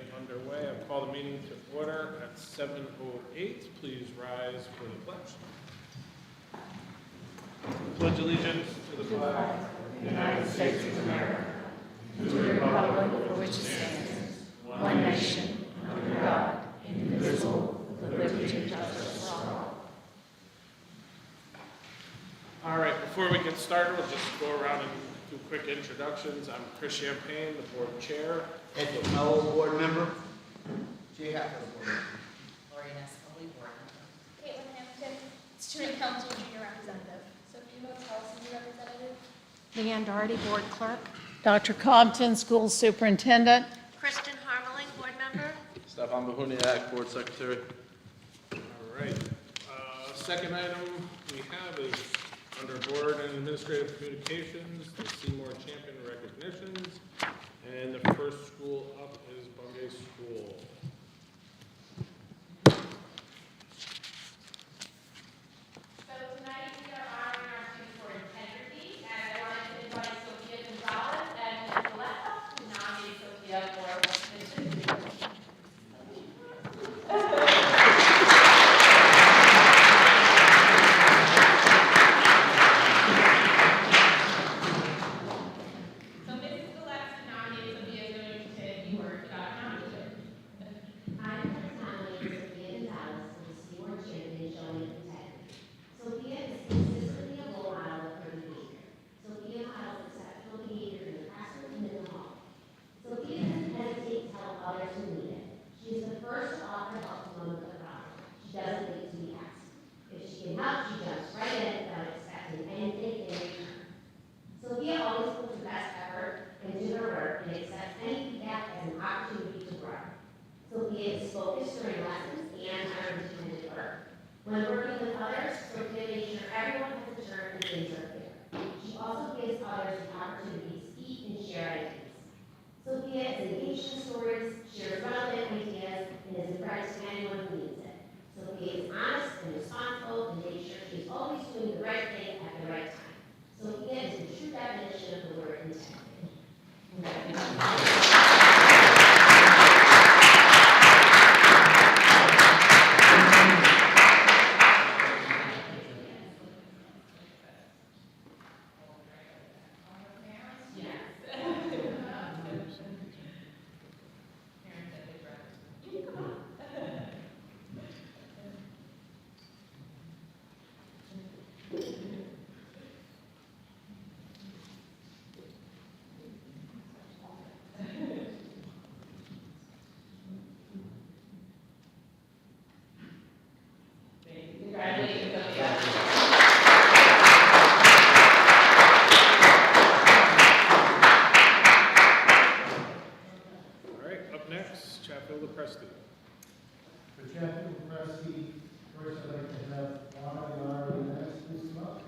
get underway. I'll call the meeting to order at 7:08. Please rise for the pledge. Pledge allegiance to the flag of the United States of America, and to the republic for which it stands, one nation, under God, indivisible, with liberty and justice for all. All right, before we get started, we'll just go around and do quick introductions. I'm Chris Champagne, the board chair. Edward Mello, board member. Jay Hacker, board member. Lori Nescoli, board member. Caitlin Hamilton, student council junior representative. Sophie Motel, senior representative. Leanne Doherty, board clerk. Dr. Compton, school superintendent. Kristen Harmeling, board member. Stefan Bahuniak, board secretary. All right. Second item we have is under board and administrative communications, the Seymour champion recognitions, and the first school up is Bungay School. So tonight we are honoring our students for integrity, and I wanted to invite Sophia Gonzalez and Nicoletta to nominate Sophia for recognition. So Mrs. Gillespie nominated Sophia to you were nominated. I'm nominating Sophia Gonzalez for the Seymour champion showing integrity. Sophia is consistently a role model of her behavior. Sophia models exceptional behavior in the classroom and in the home. Sophia doesn't hesitate to help others who need it. She is the first to offer help to one with a problem. She doesn't wait to be asked. If she can help, she jumps right in without expecting anything in return. Sophia always puts her best effort into her work and accepts any feedback as an opportunity to grow. Sophia is focused during lessons and on her intended work. When working with others, Sophia makes sure everyone has a turn and things are fair. She also gives others the opportunity to speak and share ideas. Sophia is engaged in stories, shares relevant ideas, and is a friend to anyone who needs it. Sophia is honest and responsible and makes sure she's always doing the right thing at the right time. Sophia is the true definition of the word integrity. Congratulations, Sophia. All right, up next, Chatfield Presti. For Chatfield Presti, first I'd like to have Lana and Laura and Dennis please come up.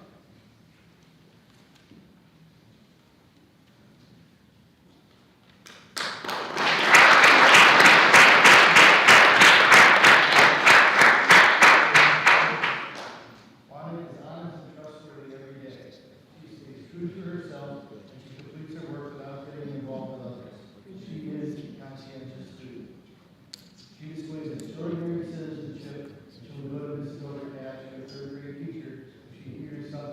Lana is honest and trustworthy every day. She stays true to herself and she completes her work without getting involved with others. She is a conscientious student. She displays extraordinary citizenship. She will go to Miss Silver Cash, a third grade teacher, if she hears something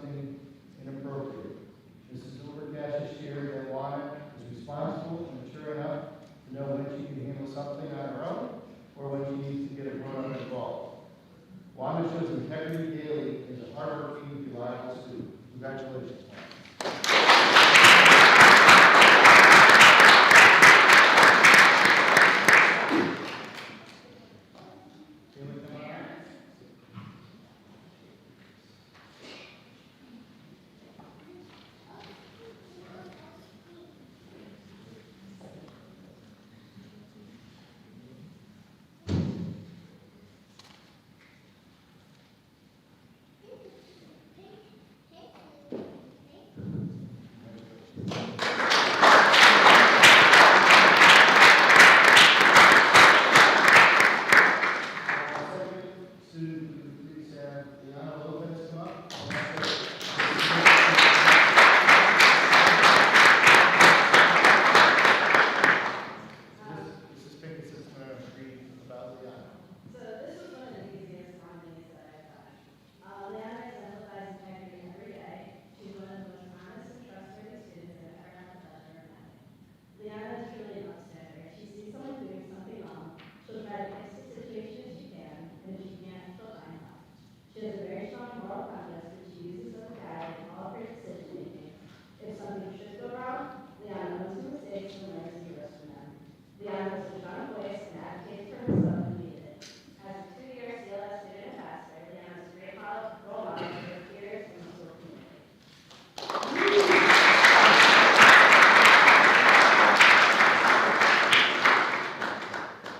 strong voice and advocates for himself and community. As a two-year CLS student ambassador, Leon is a great role model for her peers and the school community.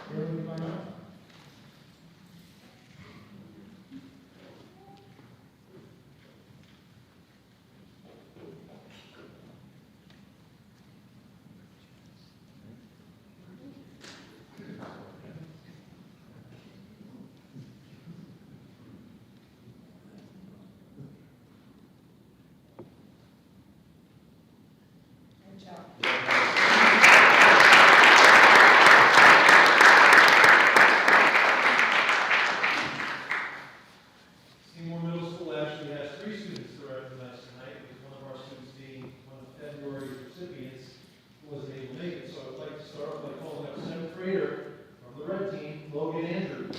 Where do we find out? Good job. Seymour Middle School actually has 3 students to recognize tonight, with one of our students being one of February's recipients who wasn't able to make it. So I'd like to start off by calling up 7th grader from the red team, Logan Andrews.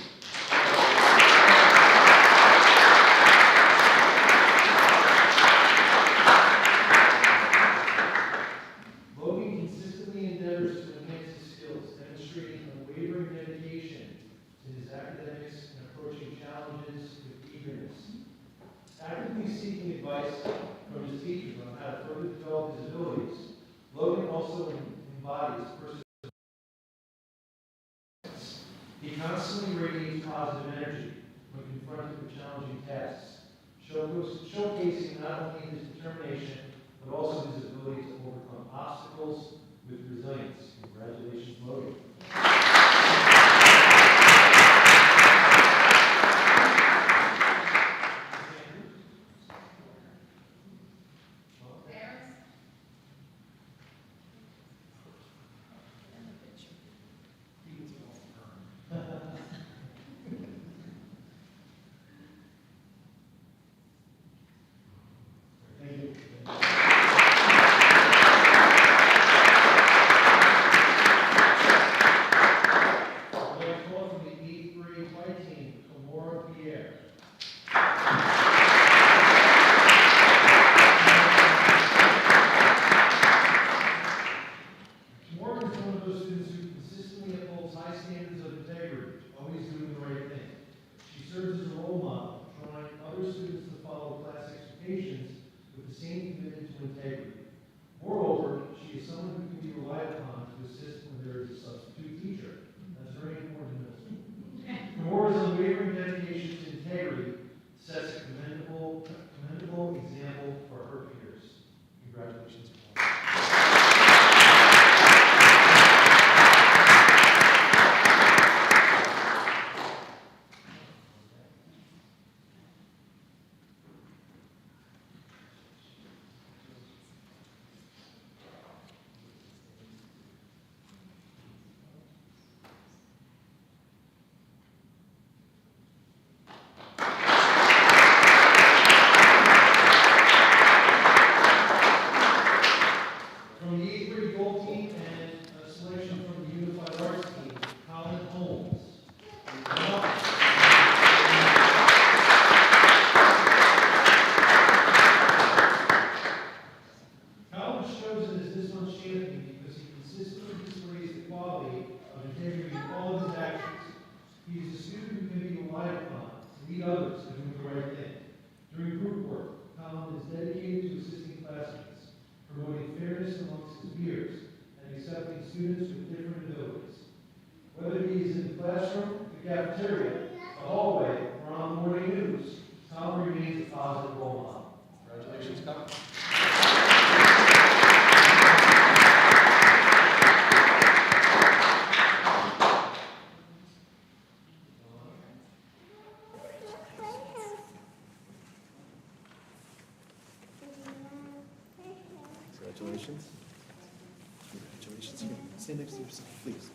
Logan consistently endeavors to enhance his skills, demonstrating unwavering dedication to his academics and approaching challenges with eagerness. Actively seeking advice from his teachers on how to further develop his abilities, Logan also embodies perseverance. He constantly radiates positive energy when confronted with challenging tasks, showcasing not only his determination, but also his ability to overcome obstacles with resilience. Congratulations, Logan. Thank you. Next one from the 8th grade white team, Kamora Pierre. Kamora is one of those students who consistently upholds high standards of integrity, always doing the right thing. She serves as a role model, drawing other students to follow class expectations with the same commitment to integrity. Moreover, she is someone who can be relied upon to assist when there is a substitute teacher. That's very important in middle school. Kamora's unwavering dedication to integrity sets a commendable example for her peers. Congratulations, Kamora. From the 8th grade gold team and a selection from the Unified Arts team, Colin Holmes. Colin was chosen as this month's champion because he consistently displays the quality of integrity in all of his actions. He is a student who can be relied upon to lead others to doing the right thing. During group work, Colin is dedicated to assisting classmates, promoting fairness amongst his peers, and accepting students with different abilities. Whether he is in the classroom, the cafeteria, the hallway, or on the morning news, Colin remains a positive role model. Congratulations, Colin. Congratulations. Congratulations. Here, stand next to yourself, please.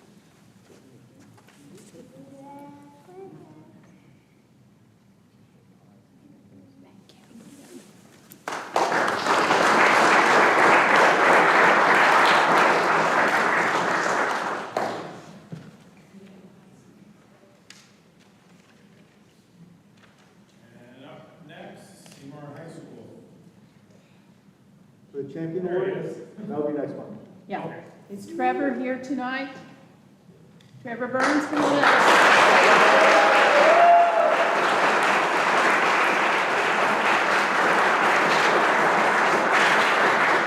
And up next, Seymour High School. The champion There he award, is. that'll be next month. Yeah. Is Trevor here tonight? Trevor Burns, come on up.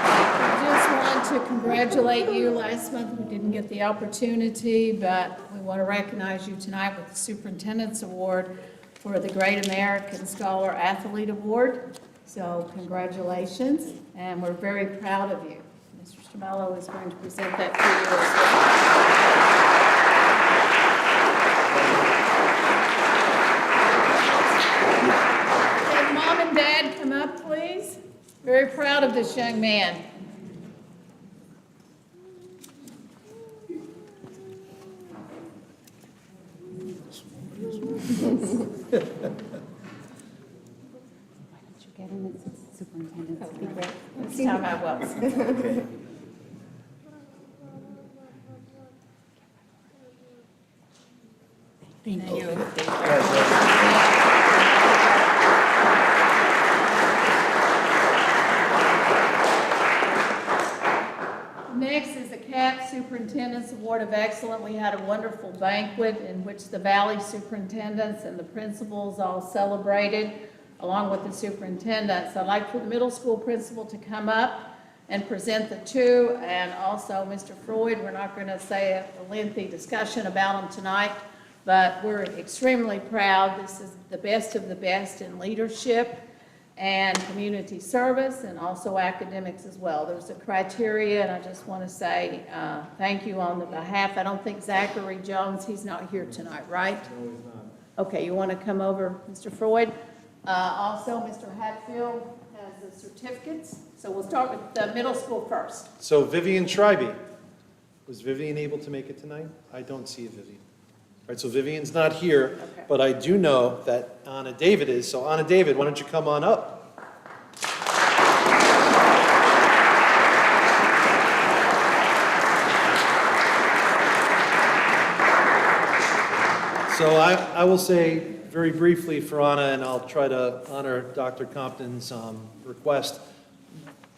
I just want to congratulate you. Last month, we didn't get the opportunity, but we want to recognize you tonight with the Superintendent's Award for the Great American Scholar Athlete Award. So congratulations, and we're very proud of you. Mr. Stamello is going to present that to you as well. Can Mom and Dad come up, please? Very proud of this young man. That would be great. This time I will. Thank you. Next is the CAP Superintendent's Award of Excellence. We had a wonderful banquet in which the Valley superintendents and the principals all celebrated, along with the superintendents. I'd like for the middle school principal to come up and present the two, and also Mr. Freud. We're not going to say a lengthy discussion about him tonight, but we're extremely proud. This is the best of the best in leadership and community service, and also academics as well. There's a criteria, and I just want to say thank you on the behalf. I don't think Zachary Jones, he's not here tonight, right? No, he's not. Okay, you want to come over, Mr. Freud? Also, Mr. Hatfield has the certificates. So we'll start with the middle school first. So Vivian Schreibe, was Vivian able to make it tonight? I don't see Vivian. All right, so Vivian's not here, Okay. but I do know that Anna David is. So Anna David, why don't you come on up? So I will say very briefly for Anna, and I'll try to honor Dr. Compton's request.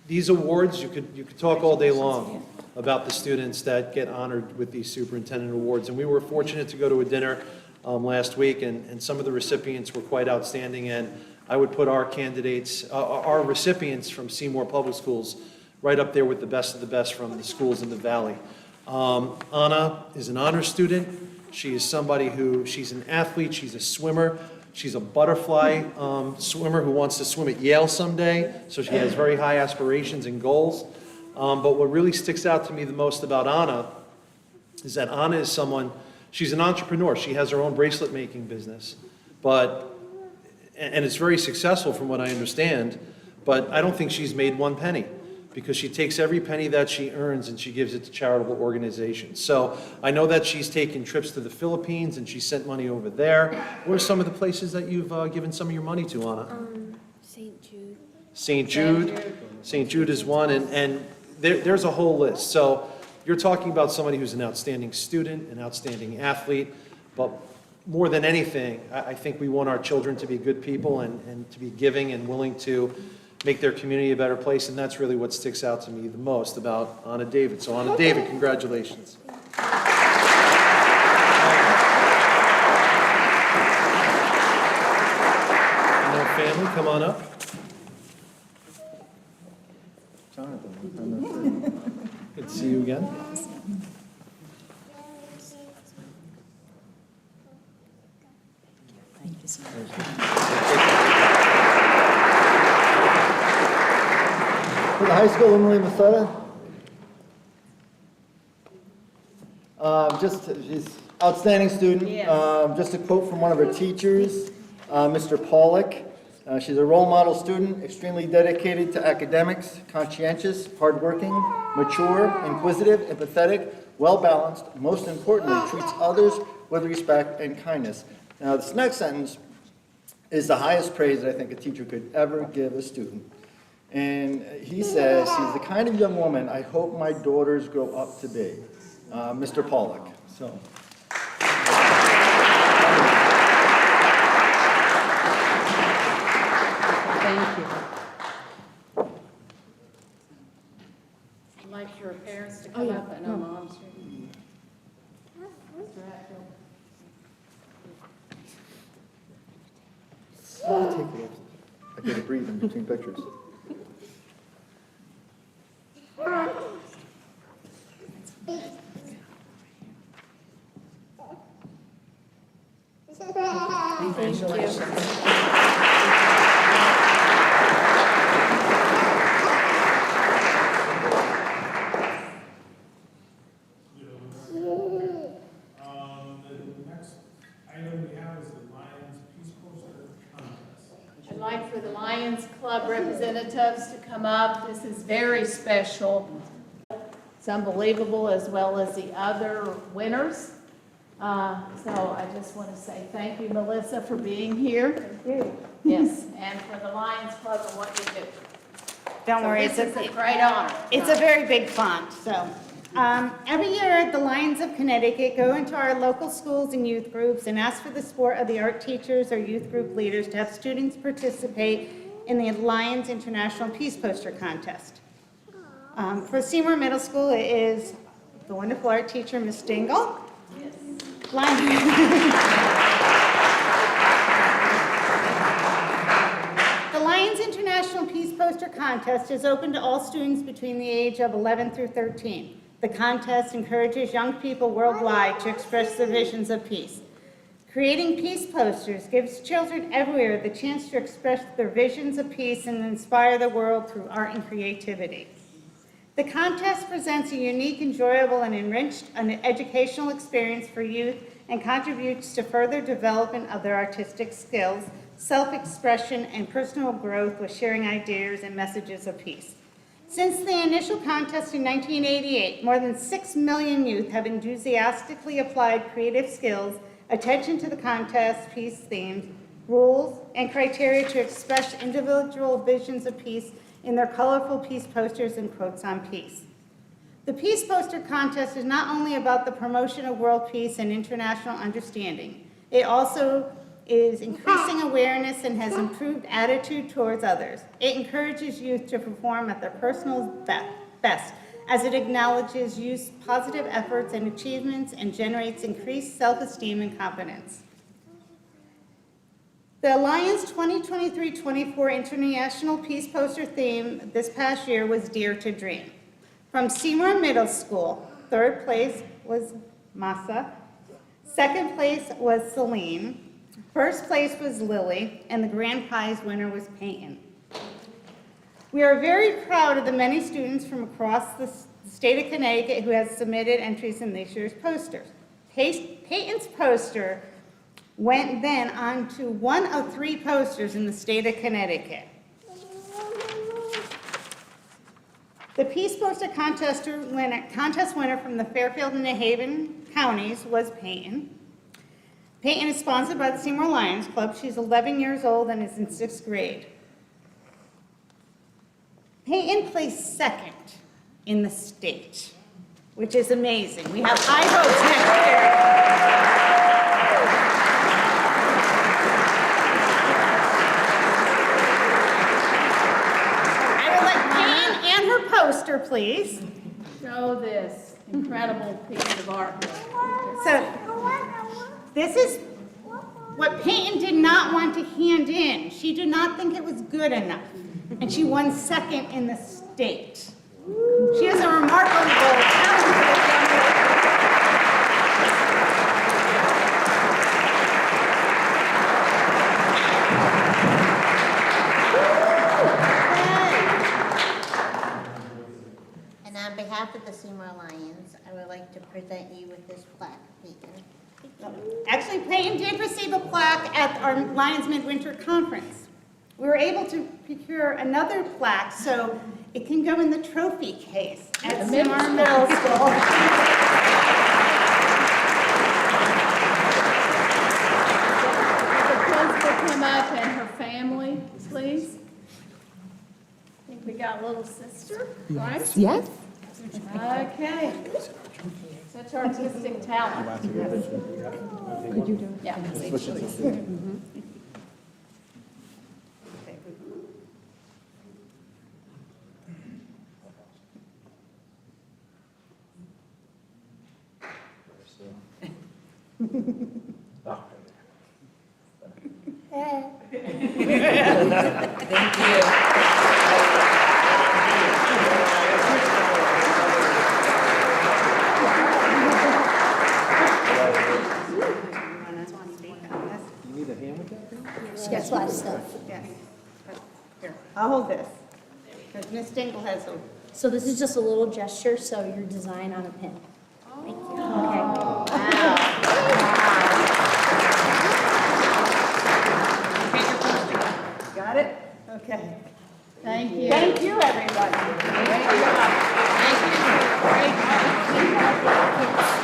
These awards, you could talk all day long about the students that get honored with these superintendent awards. And we were fortunate to go to a dinner last week, and some of the recipients were quite outstanding. And I would put our candidates, our recipients from Seymour Public Schools right up there with the best of the best from the schools in the Valley. Anna is an honor student. She is somebody she's an athlete, she's a swimmer. She's a butterfly swimmer who wants to swim at Yale someday, so she has very high aspirations and goals. But what really sticks out to me the most about Anna is that Anna is she's an entrepreneur. She has her own bracelet making business, and it's very successful from what I understand, but I don't think she's made one penny, because she takes every penny that she earns and she gives it to charitable organizations. So I know that she's taken trips to the Philippines and she sent money over there. What are some of the places that you've given some of your money to, Anna? St. Jude. St. Jude. St. Jude is one, and there's a whole list. So you're talking about somebody who's an outstanding student, an outstanding athlete, but more than anything, I think we want our children to be good people and to be giving and willing to make their community a better place, and that's really what sticks out to me the most about Anna David. So Anna David, congratulations. And their family, come on up. Good to see you again. Thank you so much. For the high school, Emily Masetta. She's outstanding student. Yes. Just a quote from one of her teachers, Mr. Pollock. She's a role model student, extremely dedicated to academics, conscientious, hardworking, mature, inquisitive, empathetic, well-balanced, most importantly, treats others with respect and kindness. Now, this next sentence is the highest praise that I think a teacher could ever give a student. And he says, she's the kind of young woman I hope my daughters grow up to be. Mr. Pollock. So. Thank you. I'd like your parents to come up. I know Mom's here. Mr. I gotta breathe in between pictures. The next item we have is the Lions Peace Poster Contest. I'd like for the Lions Club representatives to come up. This is very special. It's unbelievable, as well as the other winners. So I just want to say thank you, Melissa, for being here. Thank you. Yes, and for the Lions Club and what you do. Don't worry, This is a great honor. it's a very big font, so. Every year, the Lions of Connecticut go into our local schools and youth groups and ask for the support of the art teachers or youth group leaders to have students participate in the Lions International Peace Poster Contest. For Seymour Middle School, it is the wonderful art teacher, Miss Dingle. The Lions International Peace Poster Contest is open to all students between the age of 11 through 13. The contest encourages young people worldwide to express their visions of peace. Creating peace posters gives children everywhere the chance to express their visions of peace and inspire the world through art and creativity. The contest presents a unique, enjoyable, and enriched educational experience for youth and contributes to further development of their artistic skills, self-expression, and personal growth with sharing ideas and messages of peace. Since the initial contest in 1988, more than 6 million youth have enthusiastically applied creative skills, attention to the contest, peace themes, rules, and criteria to express individual visions of peace in their colorful peace posters and quotes on peace. The Peace Poster Contest is not only about the promotion of world peace and international understanding, it also is increasing awareness and has improved attitude towards others. It encourages youth to perform at their personal best, as it acknowledges youth's positive efforts and achievements and generates increased self-esteem and confidence. The Alliance 2023-24 International Peace Poster theme this past year was Dare to Dream. From Seymour Middle School, third place was Masa, second place was Celine, first place was Lily, and the grand prize winner was Peyton. We are very proud of the many students from across the state of Connecticut who have submitted entries in this year's posters. Peyton's poster went then on to one of 3 posters in the state of Connecticut. The Peace Poster contest winner from the Fairfield and New Haven counties was Peyton. Peyton is sponsored by the Seymour Lions Club. She's 11 years old and is in 6th grade. Peyton placed 2nd in the state, which is amazing. We have high hopes next year. Poster, please. Show this incredible piece of art. So, this is what Peyton did not want to hand in. She did not think it was good enough, and she won 2nd in the state. She is a remarkable, talented young lady. On behalf of the Seymour Lions, I would like to present you with this plaque, Peyton. Actually, Peyton did receive a plaque at our Lions Midwinter Conference. We were able to procure another plaque so it can go in the trophy case at Seymour Middle School. The principal come up and her family, please. I think we got a little sister, right? Yes. Okay. Such artistic talent. Could you do it? Yeah. Thank you. You need a hand with that? She got a lot of stuff. Yes. Here, I'll hold this. Because Ms. Dingle has a. So this is just a little gesture, so your design on a pin. Thank you. Okay. Got it? Okay. Thank you. Thank you, everybody.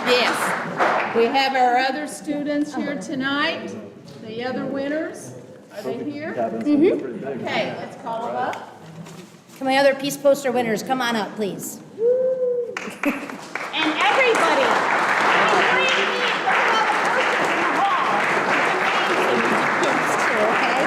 Yes. We have our other students here tonight, the other winners. Are they here? Okay, let's call them up. Can my other peace poster winners come on up, please? And everybody, bring all the posters in the hall. Pins too, okay?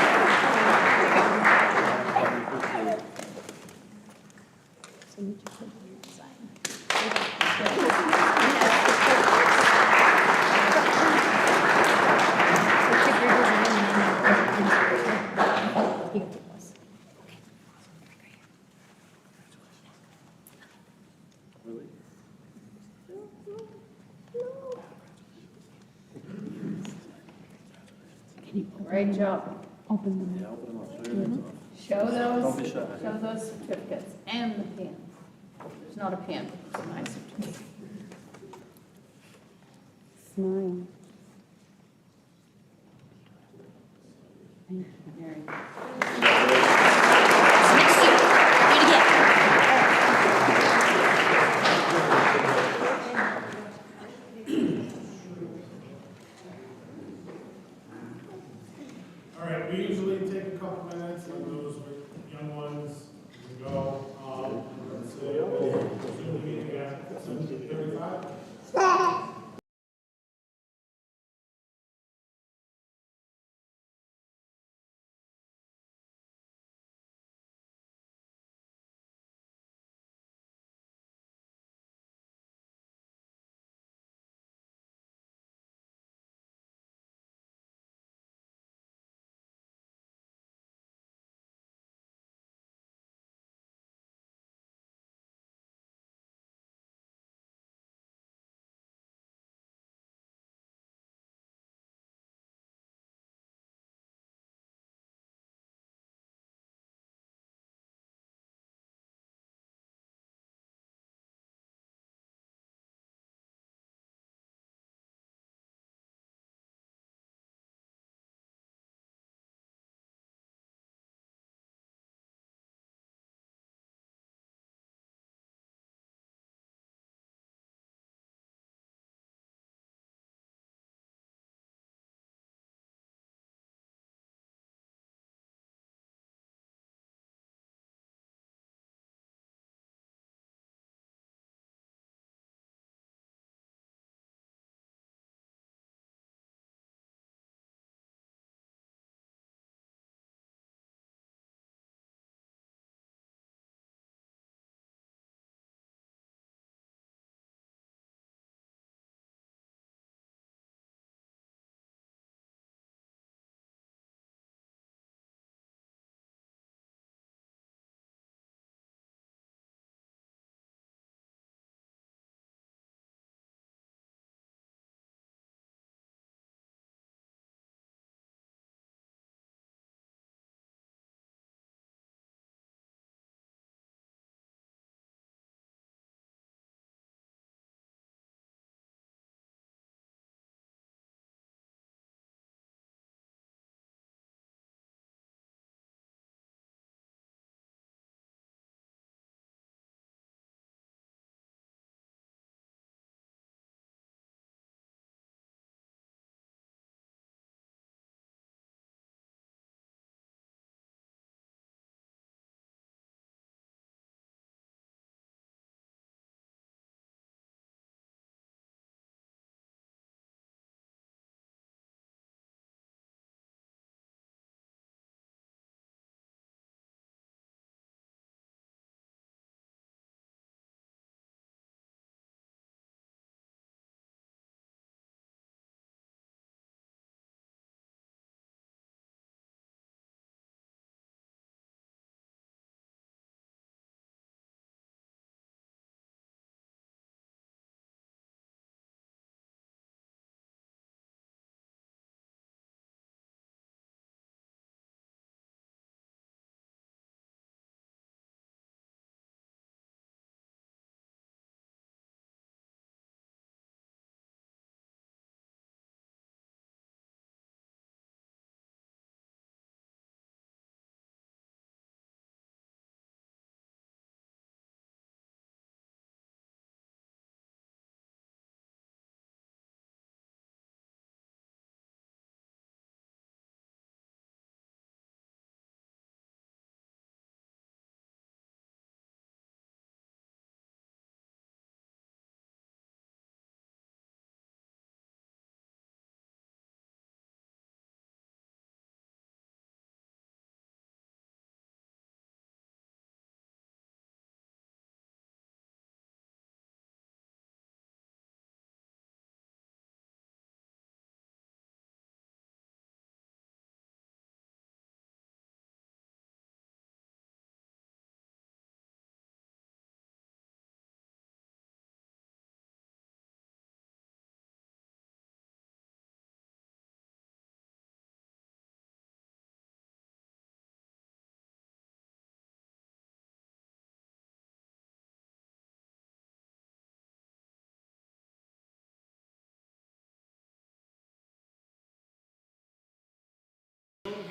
Great job. Open them. Show those certificates and the pin. There's not a pin, it's a nice certificate. Smile. Very good. Next year, do it again. All right, we usually take a couple minutes, and those young ones can go, let's say, Zoom meeting at 7:35.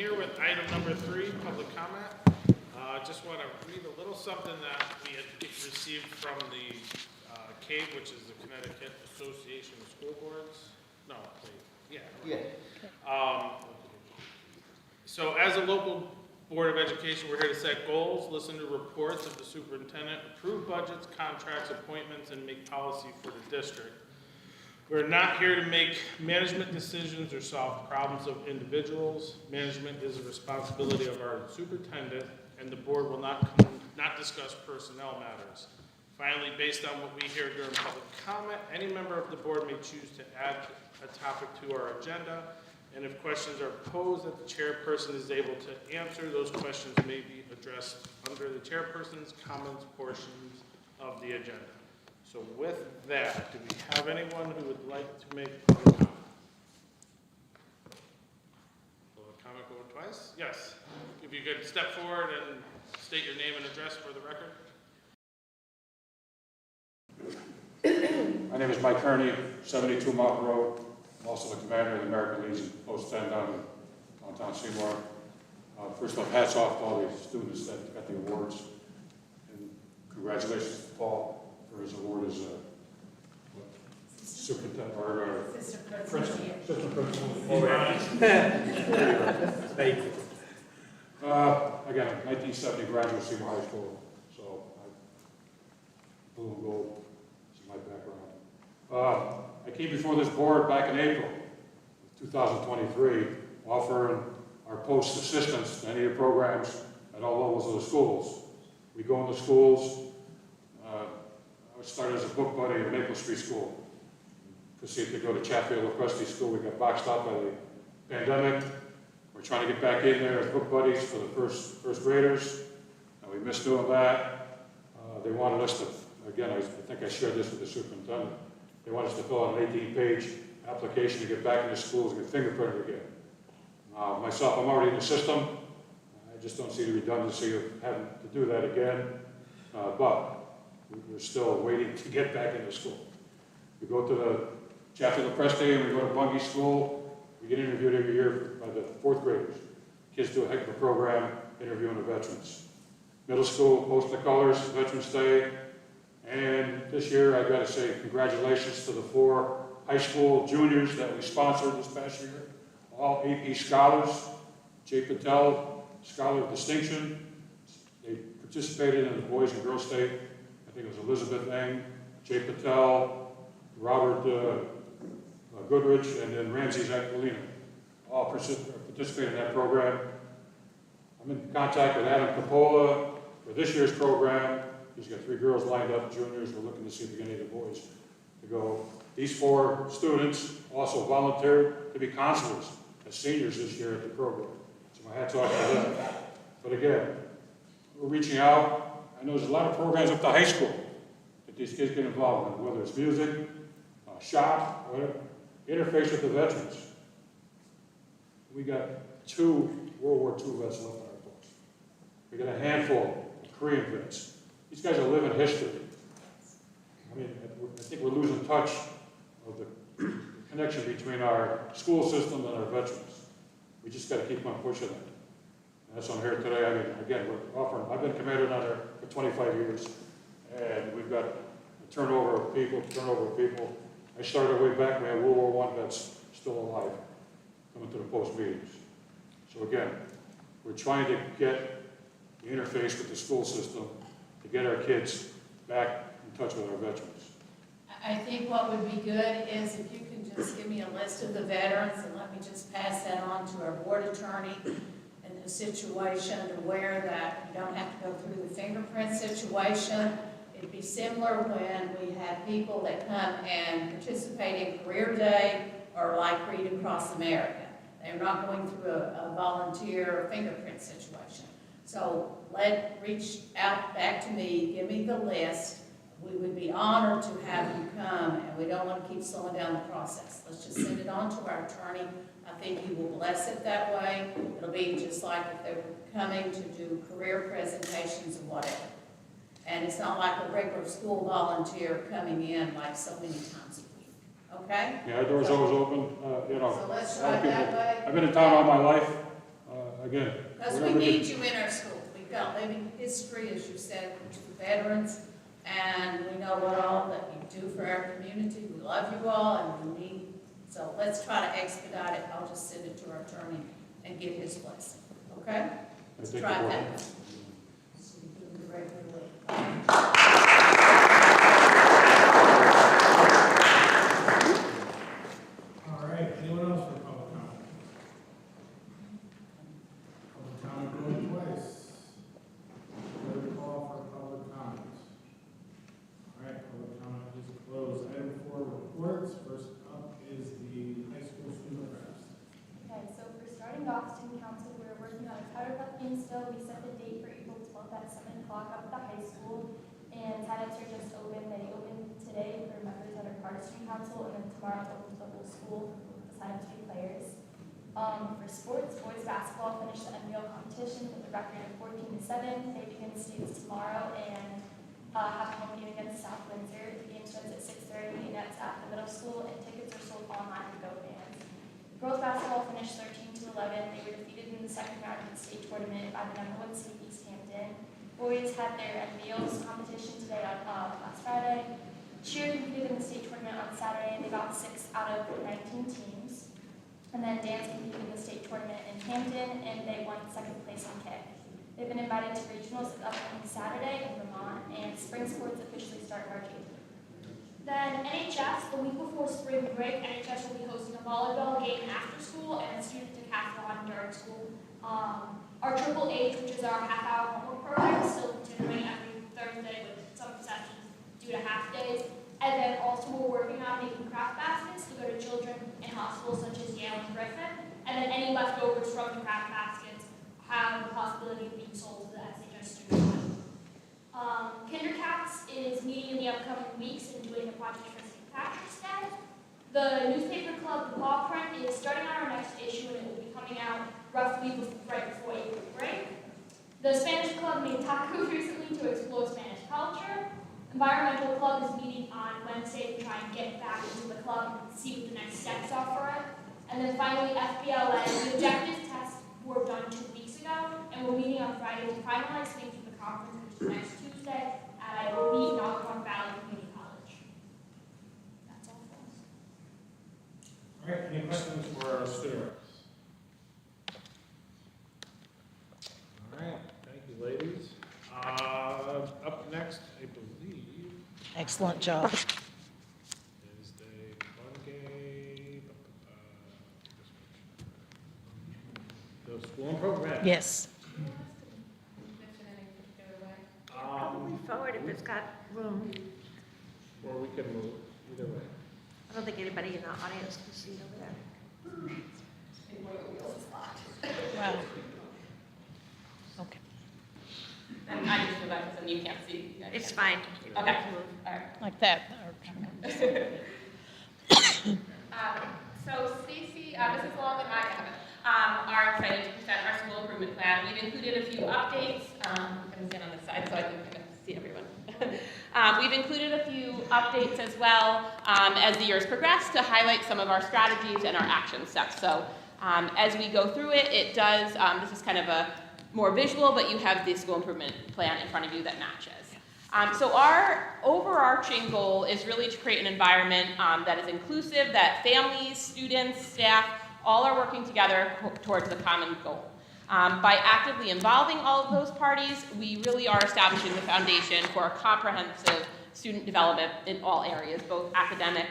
here with item number 3, public comment. Just want to read a little something that we had received from the CABE, which is the Connecticut Association of School Boards. No, wait, yeah. So as a local Board of Education, we're here to set goals, listen to reports of the superintendent, approve budgets, contracts, appointments, and make policy for the district. We're not here to make management decisions or solve problems of individuals. Management is a responsibility of our superintendent, and the board will not discuss personnel matters. Finally, based on what we hear during public comment, any member of the board may choose to add a topic to our agenda, and if questions are posed that the chairperson is able to answer, those questions may be addressed under the chairperson's comments portions of the agenda. So with that, do we have anyone who would like to make public comment? Public comment going twice? Yes. If you could step forward and state your name and address for the record. My name is Mike Kearney, 72 Mountain Road. I'm also the commander of the American Legion, Post 10 down in downtown Seymour. First off, hats off to all the students that got the awards. And congratulations to Paul for his award as superintendent or assistant principal. Thank you. Again, 1970 graduate Seymour High School, so blue and gold is my background. I came before this board back in April 2023, offering our post assistance to any of the programs at all levels of the schools. We go into schools. I started as a book buddy at Maple Street School. Proceeded to go to Chatfield or Presty School. We got boxed out by the pandemic. We're trying to get back in there as book buddies for the first graders. We missed doing that. They wanted us to, again, I think I shared this with the superintendent. They want us to fill out an 18-page application to get back into schools and get fingerprinted again. Myself, I'm already in the system. I just don't see the redundancy of having to do that again. But we're still waiting to get back into school. We go to the Chatfield Presty and we go to Bungay School. We get interviewed every year by the 4th graders. Kids do a heck of a program interviewing the veterans. Middle school, Post the Colors, Veterans Day. And this year, I got to say congratulations to the 4 high school juniors that we sponsored this past year. All AP scholars. Jay Patel, Scholar of Distinction. They participated in the Boys and Girls State. I think it was Elizabeth Eng, Jay Patel, Robert Goodrich, and then Ramsey Aquilino. All participated in that program. I'm in contact with Adam Capola for this year's program. He's got 3 girls lined up, juniors. We're looking to see if we can get any of the boys to go. These 4 students also volunteered to be counselors as seniors this year at the program. So my hat's off to them. But again, we're reaching out. I know there's a lot of programs up to high school that these kids get involved in, whether it's music, shop, whatever. Interface with the veterans. We got 2 World War II vets left on our books. We got a handful of Korean vets. These guys are living history. I mean, I think we're losing touch of the connection between our school system and our veterans. We just got to keep on pushing it. And that's why I'm here today. I mean, again, we're offering, I've been commander down there for 25 years, and we've got a turnover of people. I started way back, we had World War I vets still alive coming to the post meetings. So again, we're trying to get the interface with the school system to get our kids back in touch with our veterans. I think what would be good is if you can just give me a list of the veterans and let me just pass that on to our board attorney in the situation to where that you don't have to go through the fingerprint situation. It'd be similar when we have people that come and participate in Career Day or like Read Across America. They're not going through a volunteer fingerprint situation. So reach out back to me, give me the list. We would be honored to have you come, and we don't want to keep slowing down the process. Let's just send it on to our attorney. I think he will bless it that way. It'll be just like if they were coming to do career presentations or whatever. And it's not like a regular school volunteer coming in like so many times a week, okay? Yeah, our door's always open, you know. So let's a lot try of it that people- way. I've been in town all my life. again. Because we whatever need you- you in our school. We've got living history, as you said, which is the veterans, and we know what all that you do for our community. We love you all, and we need, so let's try to expedite it. I'll just send it to our attorney and get his blessing, okay? Let's think try it will. that. So we do the regular way. All right, anyone else for public comment? Public comment going twice. Third call for public comments. All right, public comment is closed. Item 4, reports. First up is the high school student reps. Okay, so for starting off, student council, we're working on a powder puffing still. We set the date for April 12th at 7 o'clock up at the high school. And signups are just open. They open today for members that are part of student council, and then tomorrow it's open to the whole school for the signups for players. For sports, boys basketball finished the NBL competition with a record of 14-7. They begin states tomorrow and have a home game against South Windsor. The game starts at 6:30 and that's at the middle school, and tickets are sold online to Go Fans. Girls basketball finished 13-11. They were defeated in the second round of the state tournament by the #1 seed East Hampton. Boys had their NBLs competition today on last Friday. Cheer competed in the state tournament on Saturday. They got 6 out of 19 teams. And then dance competed in the state tournament in Hampton, and they won second place in kick. They've been invited to regionals upcoming Saturday in Vermont, and spring sports officially start March 8th. Then NHS, the week before spring break, NHS will be hosting a volleyball game after school and a student decathlon during school. Our Triple H, which is our half-hour homework program, is still continuing every Thursday with some sessions due to half days. And then also we're working on making craft baskets to go to children in hospitals such as Yale and Griffin. And then any leftovers from the craft baskets have the possibility of being sold to the SHS students. Kindercats is meeting in the upcoming weeks and doing a project for St. Patrick's Day. The newspaper club, the Paw Print, is starting on our next issue, and it will be coming out roughly right before April break. The Spanish club made tacos recently to explore Spanish culture. Environmental club is meeting on Wednesday to try and get back into the club and see what the next steps are for it. And then finally, FBLA, the objective tests were done 2 weeks ago, and we're meeting on Friday to finalize things for the conference, which is next Tuesday at, I believe, Northern Valley Community College. That's all for us. All right, any questions for our student reps? All right, thank you, ladies. Up next, I believe, Excellent job. is the Bungay, the school and program. Yes. Um, Forward if it's got room. or we can move, either way. I don't think anybody in the audience can see it over there. Wow. Okay. And I just feel that because you can't see. It's fine. Okay. All right. Like that. So Stacy, Mrs. Long and I are excited to present our school improvement plan. We've included a few updates. I'm going to stand on this side so I can kind of see everyone. We've included a few updates as well as the years progress to highlight some of our strategies and our action steps. So as we go through it, it does, this is kind of a more visual, but you have the school improvement plan in front of you that matches. So our overarching goal is really to create an environment that is inclusive, that families, students, staff, all are working together towards the common goal. By actively involving all of those parties, we really are establishing the foundation for a comprehensive student development in all areas, both academic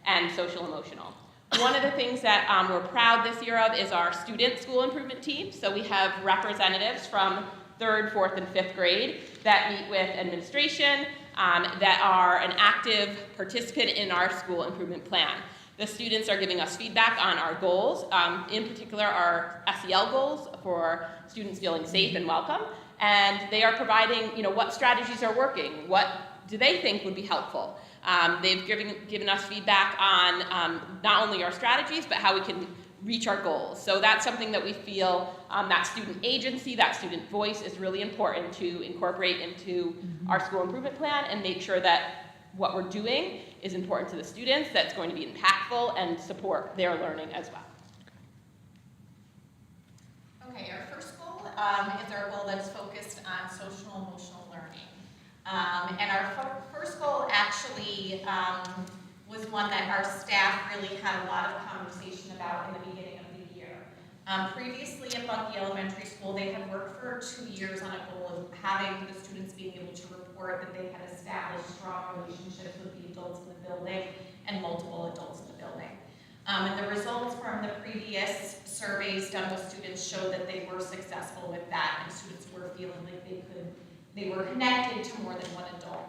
and social emotional. One of the things that we're proud this year of is our student school improvement team. So we have representatives from 3rd, 4th, and 5th grade that meet with administration that are an active participant in our school improvement plan. The students are giving us feedback on our goals, in particular our SEL goals for students feeling safe and welcome, and they are providing, what strategies are working, what do they think would be helpful. They've given us feedback on not only our strategies, but how we can reach our goals. So that's something that we feel that student agency, that student voice is really important to incorporate into our school improvement plan and make sure that what we're doing is important to the students, that's going to be impactful and support their learning as well. Okay, our first one that our staff really had a lot of conversation about in the beginning of the year. Previously at Bunkie Elementary School, they had worked for 2 years on a goal of having the students being able to report that they had established strong relationships with the adults in the building and multiple adults in the building. And the results from the previous surveys done with students showed that they were successful with that, and students were feeling like they were connected to more than one adult.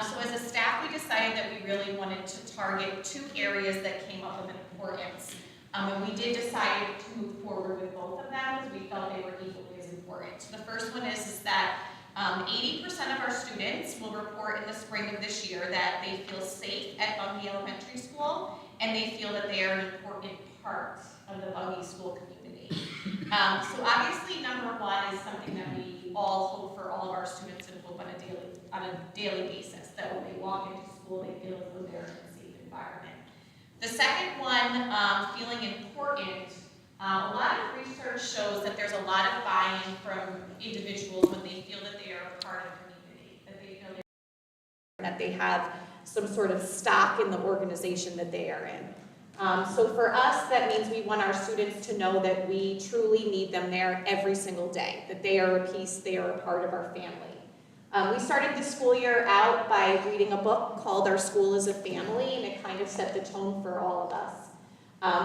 So as a staff, we decided that we really wanted to target 2 areas that came up with importance. And we did decide to move forward with both of them because we felt they were equally as important. So the first one is that 80% of our students will report in the spring of this year that they feel safe at Bungie Elementary School, and they feel that they are an important part of the Bungie school community. So obviously, number one is something that we all hope for all of our students and hope on a daily basis, that when they walk into school, they feel as though they're in a safe environment. The second one, feeling important, a lot of research shows that there's a lot of buy-in from individuals when they feel that they are a part of the community, that they feel that they have some sort of stock in the organization that they are in. So for us, that means we want our students to know that we truly need them there every single day, that they are a piece, they are a part of our family. We started the school year out by reading a book called Our School is a Family, and it kind of set the tone for all of us.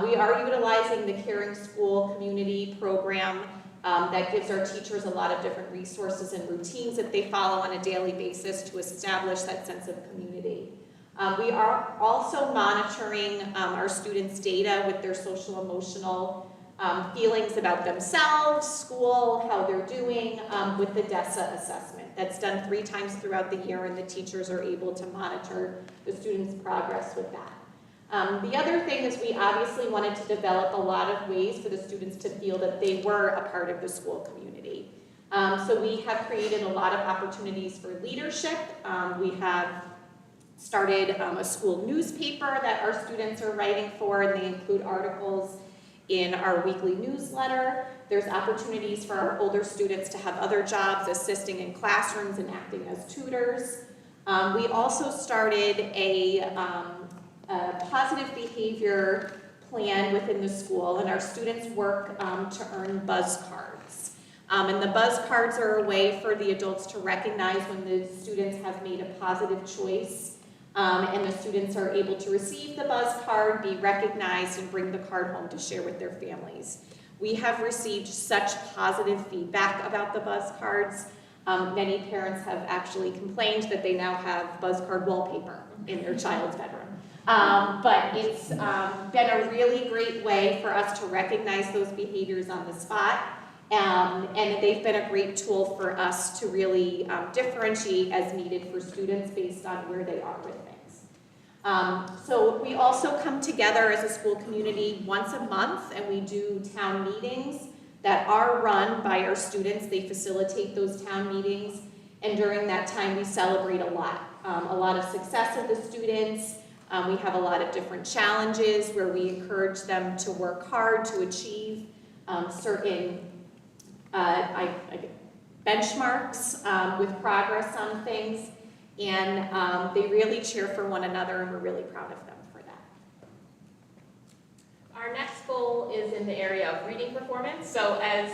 We are utilizing the Caring School Community Program that gives our teachers a lot of different resources and routines that they follow on a daily basis to establish that sense of community. We are also monitoring our students' data with their social emotional feelings about themselves, school, how they're doing with the DESA assessment. That's done 3 times throughout the year, and the teachers are able to monitor the students' progress with that. The other thing is we obviously wanted to develop a lot of ways for the students to feel that they were a part of the school community. So we have created a lot of opportunities for leadership. We have started a school newspaper that our students are writing for, and they include articles in our weekly newsletter. There's opportunities for our older students to have other jobs assisting in classrooms and acting as tutors. We also started a positive behavior plan within the school, and our students work to earn buzz cards. And the buzz cards are a way for the adults to recognize when the students have made a positive choice. And the students are able to receive the buzz card, be recognized, and bring the card home to share with their families. We have received such positive feedback about the buzz cards. Many parents have actually complained that they now have buzz card wallpaper in their child's bedroom. But it's been a really great way for us to recognize those behaviors on the spot. And they've been a great tool for us to really differentiate as needed for students based on where they are with things. So we also come together as a school community once a month, and we do town meetings that are run by our students. They facilitate those town meetings, and during that time we celebrate a lot of success of the students. We have a lot of different challenges where we encourage them to work hard to achieve certain benchmarks with progress on things, and they really cheer for one another, and we're really proud of them for that. Our next goal is in the area of reading performance. So as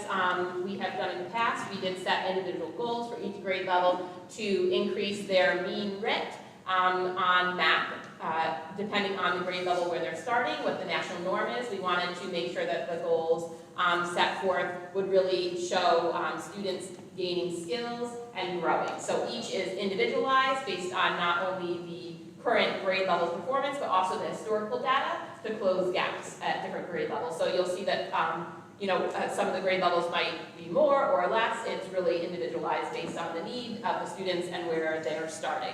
we have done in the past, we did set individual goals for each grade level to increase their mean RIT on math, depending on the grade level where they're starting, what the national norm is. We wanted to make sure that the goals set forth would really show students gaining skills and growing. So each is individualized based on not only the current grade level performance, but also the historical data to close gaps at different grade levels. So you'll see that some of the grade levels might be more or less. It's really individualized based on the need of the students and where they're starting.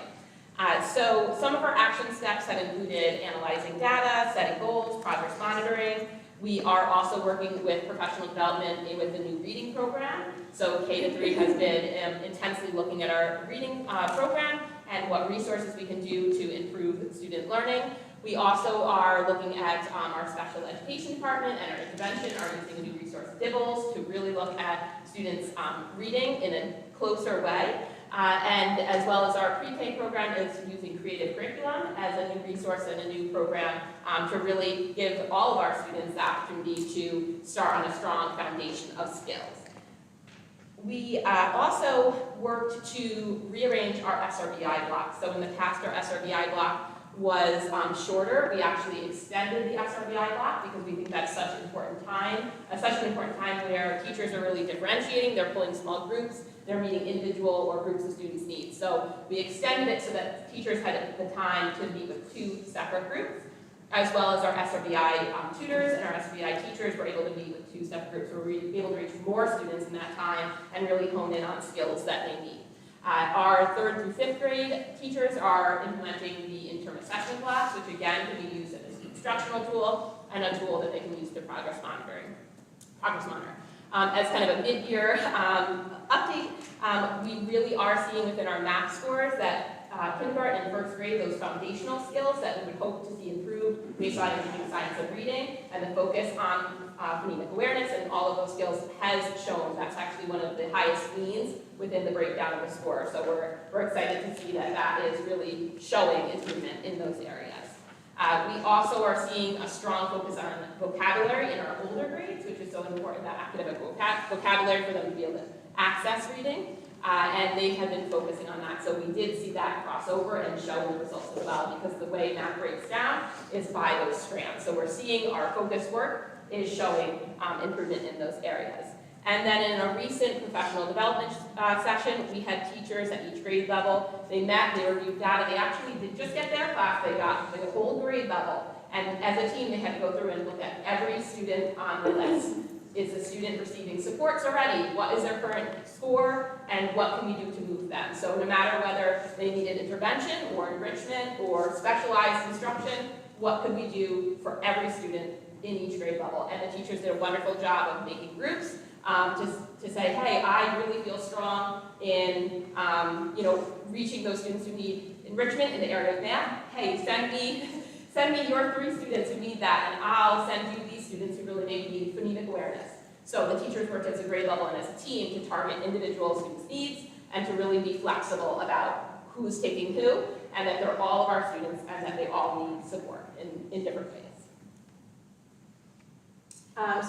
So some of our action steps have included analyzing data, setting goals, progress monitoring. We are also working with professional development with the new reading program. So K-3 has been intensely looking at our reading program and what resources we can do to improve student learning. We also are looking at our special education department and our intervention are using a new resource, DIBBLES, to really look at students' reading in a closer way. And as well as our pre-K program is using creative curriculum as a new resource and a new program to really give all of our students the opportunity to start on a strong foundation of skills. We also worked to rearrange our SRBI block. So in the past, our SRBI block was shorter. We actually extended the SRBI block because we think that's such an important time, where teachers are really differentiating, they're pulling small groups, they're meeting individual or groups of students' needs. So we extended it so that teachers had the time to meet with 2 separate groups, as well as our SRBI tutors and our SRBI teachers were able to meet with 2 separate groups. So we were able to reach more students in that time and really hone in on skills that they need. Our 3rd through 5th grade teachers are implementing the interim assessment class, which again can be used as an instructional tool and a tool that they can use to progress monitor. As kind of a mid-year update, we really are seeing within our math scores that kindergarten and 1st grade, those foundational skills that we would hope to see improved based on improving science of reading and the focus on phonemic awareness and all of those skills has shown that's actually one of the highest means within the breakdown of the score. So we're excited to see that that is really showing improvement in those areas. We also are seeing a strong focus on vocabulary in our older grades, which is so important, that academic vocabulary for them to be able to access reading. And they have been focusing on that. So we did see that cross over and show in the results as well, because the way math breaks down is by those strands. So we're seeing our focus work is showing improvement in those areas. And then in a recent professional development session, we had teachers at each grade level. They met, they reviewed data. They actually did just get their class, they got the whole grade level. And as a team, they had to go through and look at every student on the list. Is the student receiving supports already? What is their current score? And what can we do to move them? So no matter whether they needed intervention or enrichment or specialized instruction, what could we do for every student in each grade level? And the teachers did a wonderful job of making groups to say, hey, I really feel strong in reaching those students who need enrichment in the area of math. Hey, send me your 3 students who need that, and I'll send you these students who really maybe need phonemic awareness. So the teachers worked as a grade level and as a team to target individual students' needs and to really be flexible about who's taking who, and that they're all of our students and that they all need support in different ways.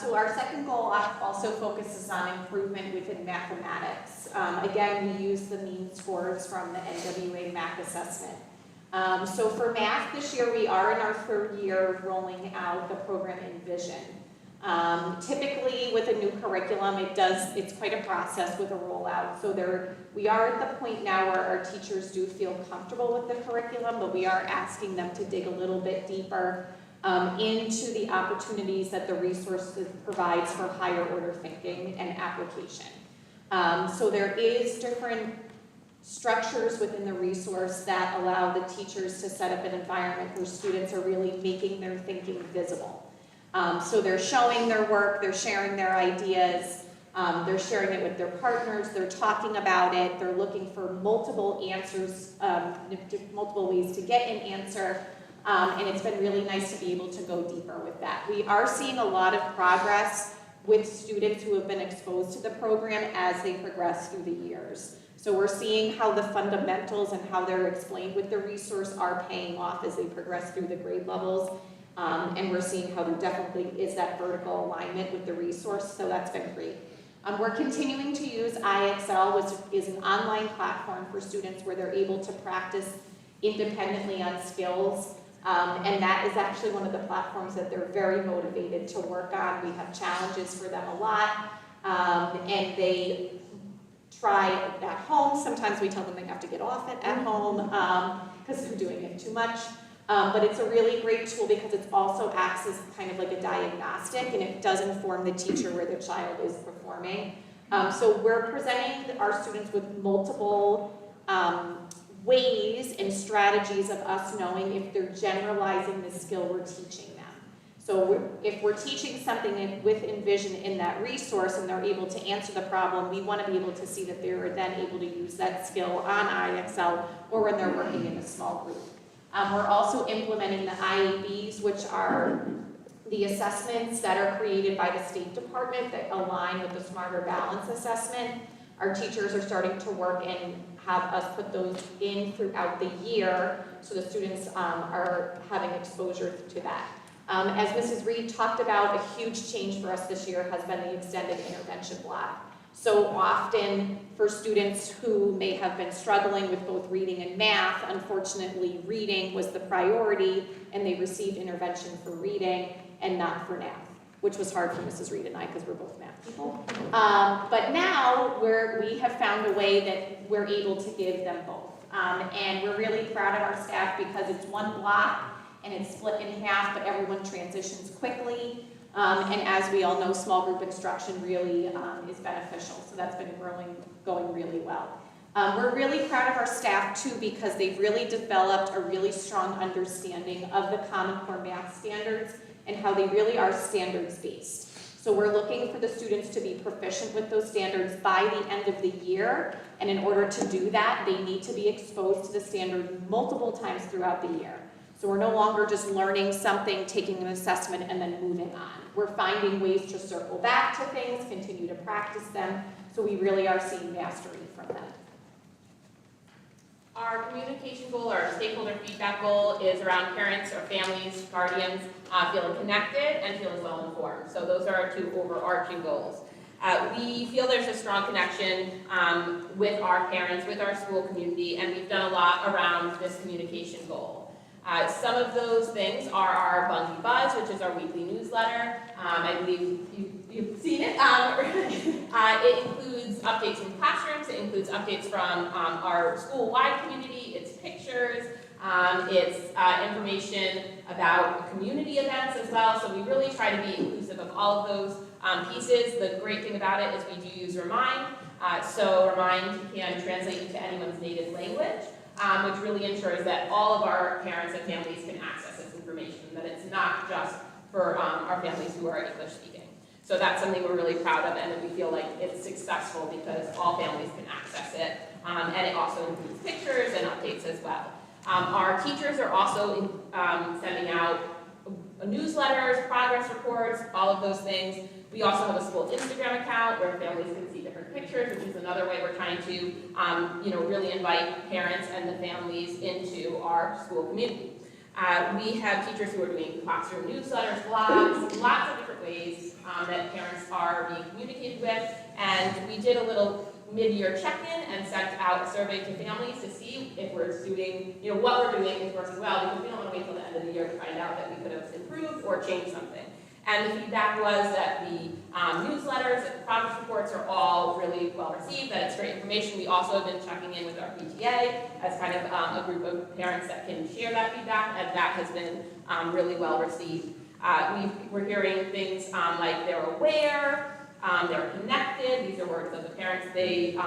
So our second goal also focuses on improvement within mathematics. Again, we use the mean scores from the NWA math assessment. So for math this year, we are in our 3rd year rolling out the program Envision. Typically with a new curriculum, it's quite a process with a rollout. So we are at the point now where our teachers do feel comfortable with the curriculum, but we are asking them to dig a little bit deeper into the opportunities that the resources provides for higher order thinking and application. So there is different structures within the resource that allow the teachers to set up an environment where students are really making their thinking visible. So they're showing their work, they're sharing their ideas, they're sharing it with their partners, they're talking about it, they're looking for multiple answers, multiple ways to get an answer, and it's been really nice to be able to go deeper with that. We are seeing a lot of progress with students who have been exposed to the program as they progress through the years. So we're seeing how the fundamentals and how they're explained with the resource are paying off as they progress through the grade levels. And we're seeing how there definitely is that vertical alignment with the resource, so that's been great. We're continuing to use IXL, which is an online platform for students where they're able to practice independently on skills. And that is actually one of the platforms that they're very motivated to work on. We have challenges for them a lot, and they try at home. Sometimes we tell them they have to get off it at home because they're doing it too much. But it's a really great tool because it also acts as kind of like a diagnostic, and it does inform the teacher where the child is performing. So we're presenting our students with multiple ways and strategies of us knowing if they're generalizing the skill we're teaching them. So if we're teaching something with Envision in that resource and they're able to answer the problem, we want to be able to see that they're then able to use that skill on IXL or when they're working in a small group. We're also implementing the IABs, which are the assessments that are created by the State Department that align with the Smarter Balance assessment. Our teachers are starting to work and have us put those in throughout the year, so the students are having exposure to that. As Mrs. Reed talked about, a huge change for us this year has been the extended intervention block. So often for students who may have been struggling with both reading and math, unfortunately reading was the priority and they received intervention for reading and not for math, which was hard for Mrs. Reed and I because we're both math people. But now we have found a way that we're able to give them both. And we're really proud of our staff because it's one block and it's split in half, but everyone transitions quickly. And as we all know, small group instruction really is beneficial, so that's been going really well. We're really proud of our staff too because they've really developed a really strong understanding of the Common Core math standards and how they really are standards-based. So we're looking for the students to be proficient with those standards by the end of the year, and in order to do that, they need to be exposed to the standard multiple times throughout the year. So we're no longer just learning something, taking an assessment, and then moving on. We're finding ways to circle back to things, continue to practice them, so we really are seeing mastery from them. Our communication goal, our stakeholder feedback goal, is around parents or families, guardians feeling connected and feeling well informed. So those are our two overarching goals. We feel there's a strong connection with our parents, with our school community, and we've done a lot around this communication goal. Some of those things are our Bungie Buzz, which is our weekly newsletter. I believe you've seen it. It includes updates from classrooms. It includes updates from our school-wide community. It's pictures. It's information about community events as well. So we really try to be inclusive of all of those pieces. The great thing about it is we do use Remind. So Remind can translate into anyone's native language. Which really ensures that all of our parents and families can access this information, that it's not just for our families who are English speaking. So that's something we're really proud of, and that we feel like it's successful because all families can access it, and it also includes pictures and updates as well. Our teachers are also sending out newsletters, progress reports, all of those things. We also have a school Instagram account where families can see different pictures, which is another way we're trying to, really invite parents and the families into our school community. We have teachers who are doing classroom newsletters, blogs, lots of different ways that parents are being communicated with. And we did a little mid-year check-in and sent out a survey to families to see if we're doing, what we're doing is working well, because we don't want to wait till the end of the year to find out that we could have improved or changed something. And the feedback was that the newsletters and the progress reports are all really well received, that it's great information. We also have been checking in with our PTA as kind of a group of parents that can share that feedback, and that has been really well received. We're hearing things like they're aware, they're connected. These are words of the parents. They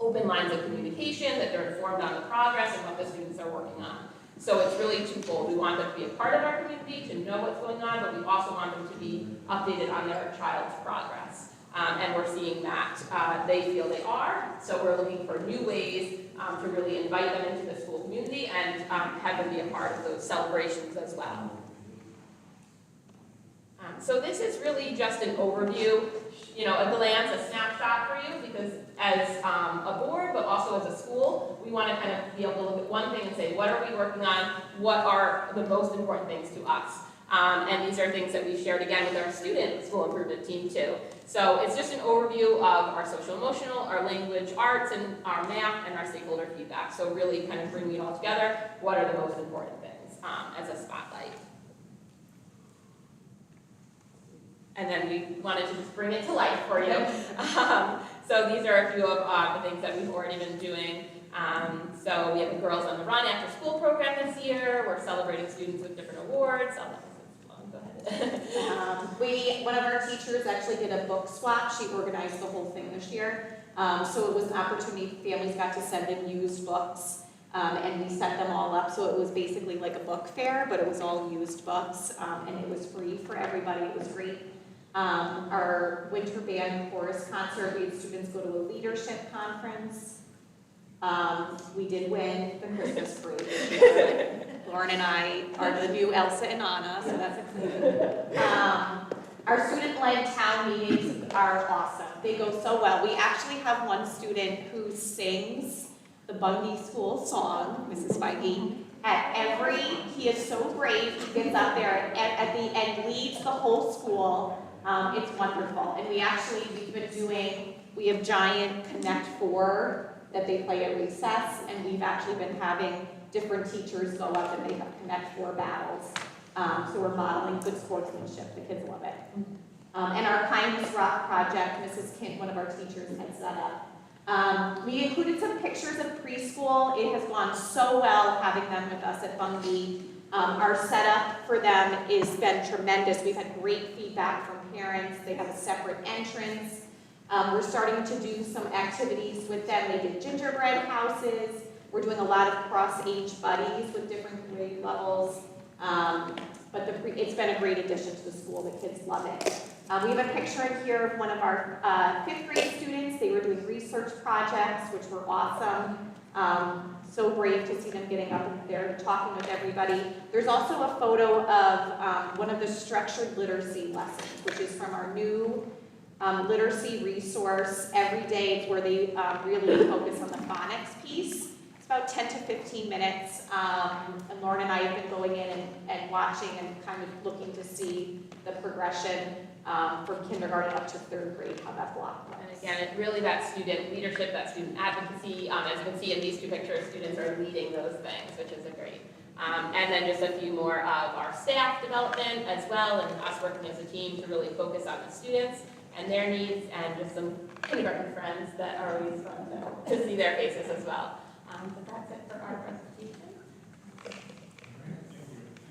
open lines of communication, that they're informed on the progress and what the students are working on. So it's really twofold. We want them to be a part of our community, to know what's going on, but we also want them to be updated on their child's progress. And we're seeing that they feel they are. So we're looking for new ways to really invite them into the school community and have them be a part of those celebrations as well. So this is really just an overview, a glance, a snapshot for you, because as a board, but also as a school, we want to kind of be able to look at one thing and say, what are we working on? What are the most important things to us? And these are things that we've shared again with our student school improvement team too. So it's just an overview of our social emotional, our language arts, and our math, and our stakeholder feedback. So really kind of bringing it all together. What are the most important things as a spotlight? And then we wanted to just bring it to life for you. So these are a few of the things that we've already been doing. So we have the Girls on the Run after school program this year. We're celebrating students with different awards. Go ahead. One of our teachers actually did a book swap. She organized the whole thing this year. So it was an opportunity, families got to send in used books. And we set them all up, so it was basically like a book fair, but it was all used books, and it was free for everybody. It was great. Our winter band chorus concert, we had students go to a leadership conference. We did win the Christmas parade this year. Lauren and I are the new Elsa and Anna, so that's exciting. Our student-led town meetings, are awesome. They go so well. We actually have one student who sings the Bundy School song, Mrs. Feige, he is so brave, he gets up there at the end, leads the whole school. It's wonderful. And we have giant Connect Four that they play at recess, and we've actually been having different teachers go up and they have Connect Four battles. So we're modeling good sportsmanship. The kids love it. And our Kindness Rock project, Mrs. Kent, one of our teachers, heads that up. We included some pictures of preschool. It has gone so well having them with us at Bundy. Our setup for them has been tremendous. We've had great feedback from parents. They have a separate entrance. We're starting to do some activities with them. They did gingerbread houses. We're doing a lot of cross-age buddies with different grade levels. But it's been a great addition to the school. The kids love it. We have a picture in here of one of our 5th grade students. They were doing research projects, which were awesome. So brave to see them getting up there and talking with everybody. There's also a photo of one of the structured literacy lessons, which is from our new literacy resource. Every day it's where they really focus on the phonics piece. It's about 10 to 15 minutes. And Lauren and I have been going in and watching and kind of looking to see the progression from kindergarten up to 3rd grade, how that block looks. And again, really that student leadership, that student advocacy, as you can see in these 2 pictures, students are leading those things, which is a great. And then just a few more of our staff development as well, and us working as a team to really focus on the students and their needs, and just some kindergarten friends that are always fun to see their faces as well. But that's it for our presentation.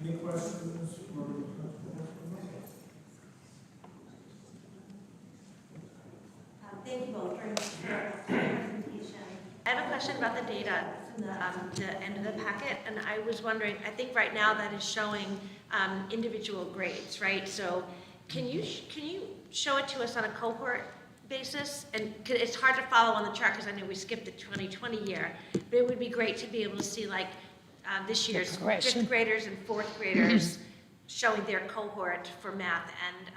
Any questions? Thank you both for your presentation. I have a question about the data from the end of the packet, and I was wondering, I think right now that is showing individual grades, right? So can you show it to us on a cohort basis? And it's hard to follow on the chart because I know we skipped the 2020 year, but it would be great to be able to see like this year's 5th graders and 4th graders showing their cohort for math and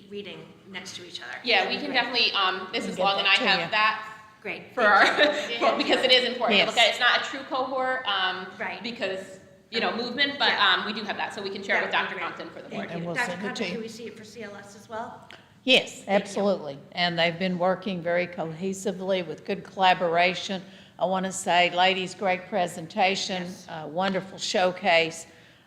reading next to each other. Yeah, we can definitely, Mrs. Long and I have that Great. for our, because it is important to Yes. look at. It's not a true cohort, Right. because, movement, but we do have that, so we can share it with That would Dr. be great. Compton for the Thank board. And you. we'll Dr. send it to Compton, you. can we see it for CLS as well? Yes, absolutely. And they've been working very cohesively with good collaboration. I want to say, ladies, great presentation, wonderful showcase.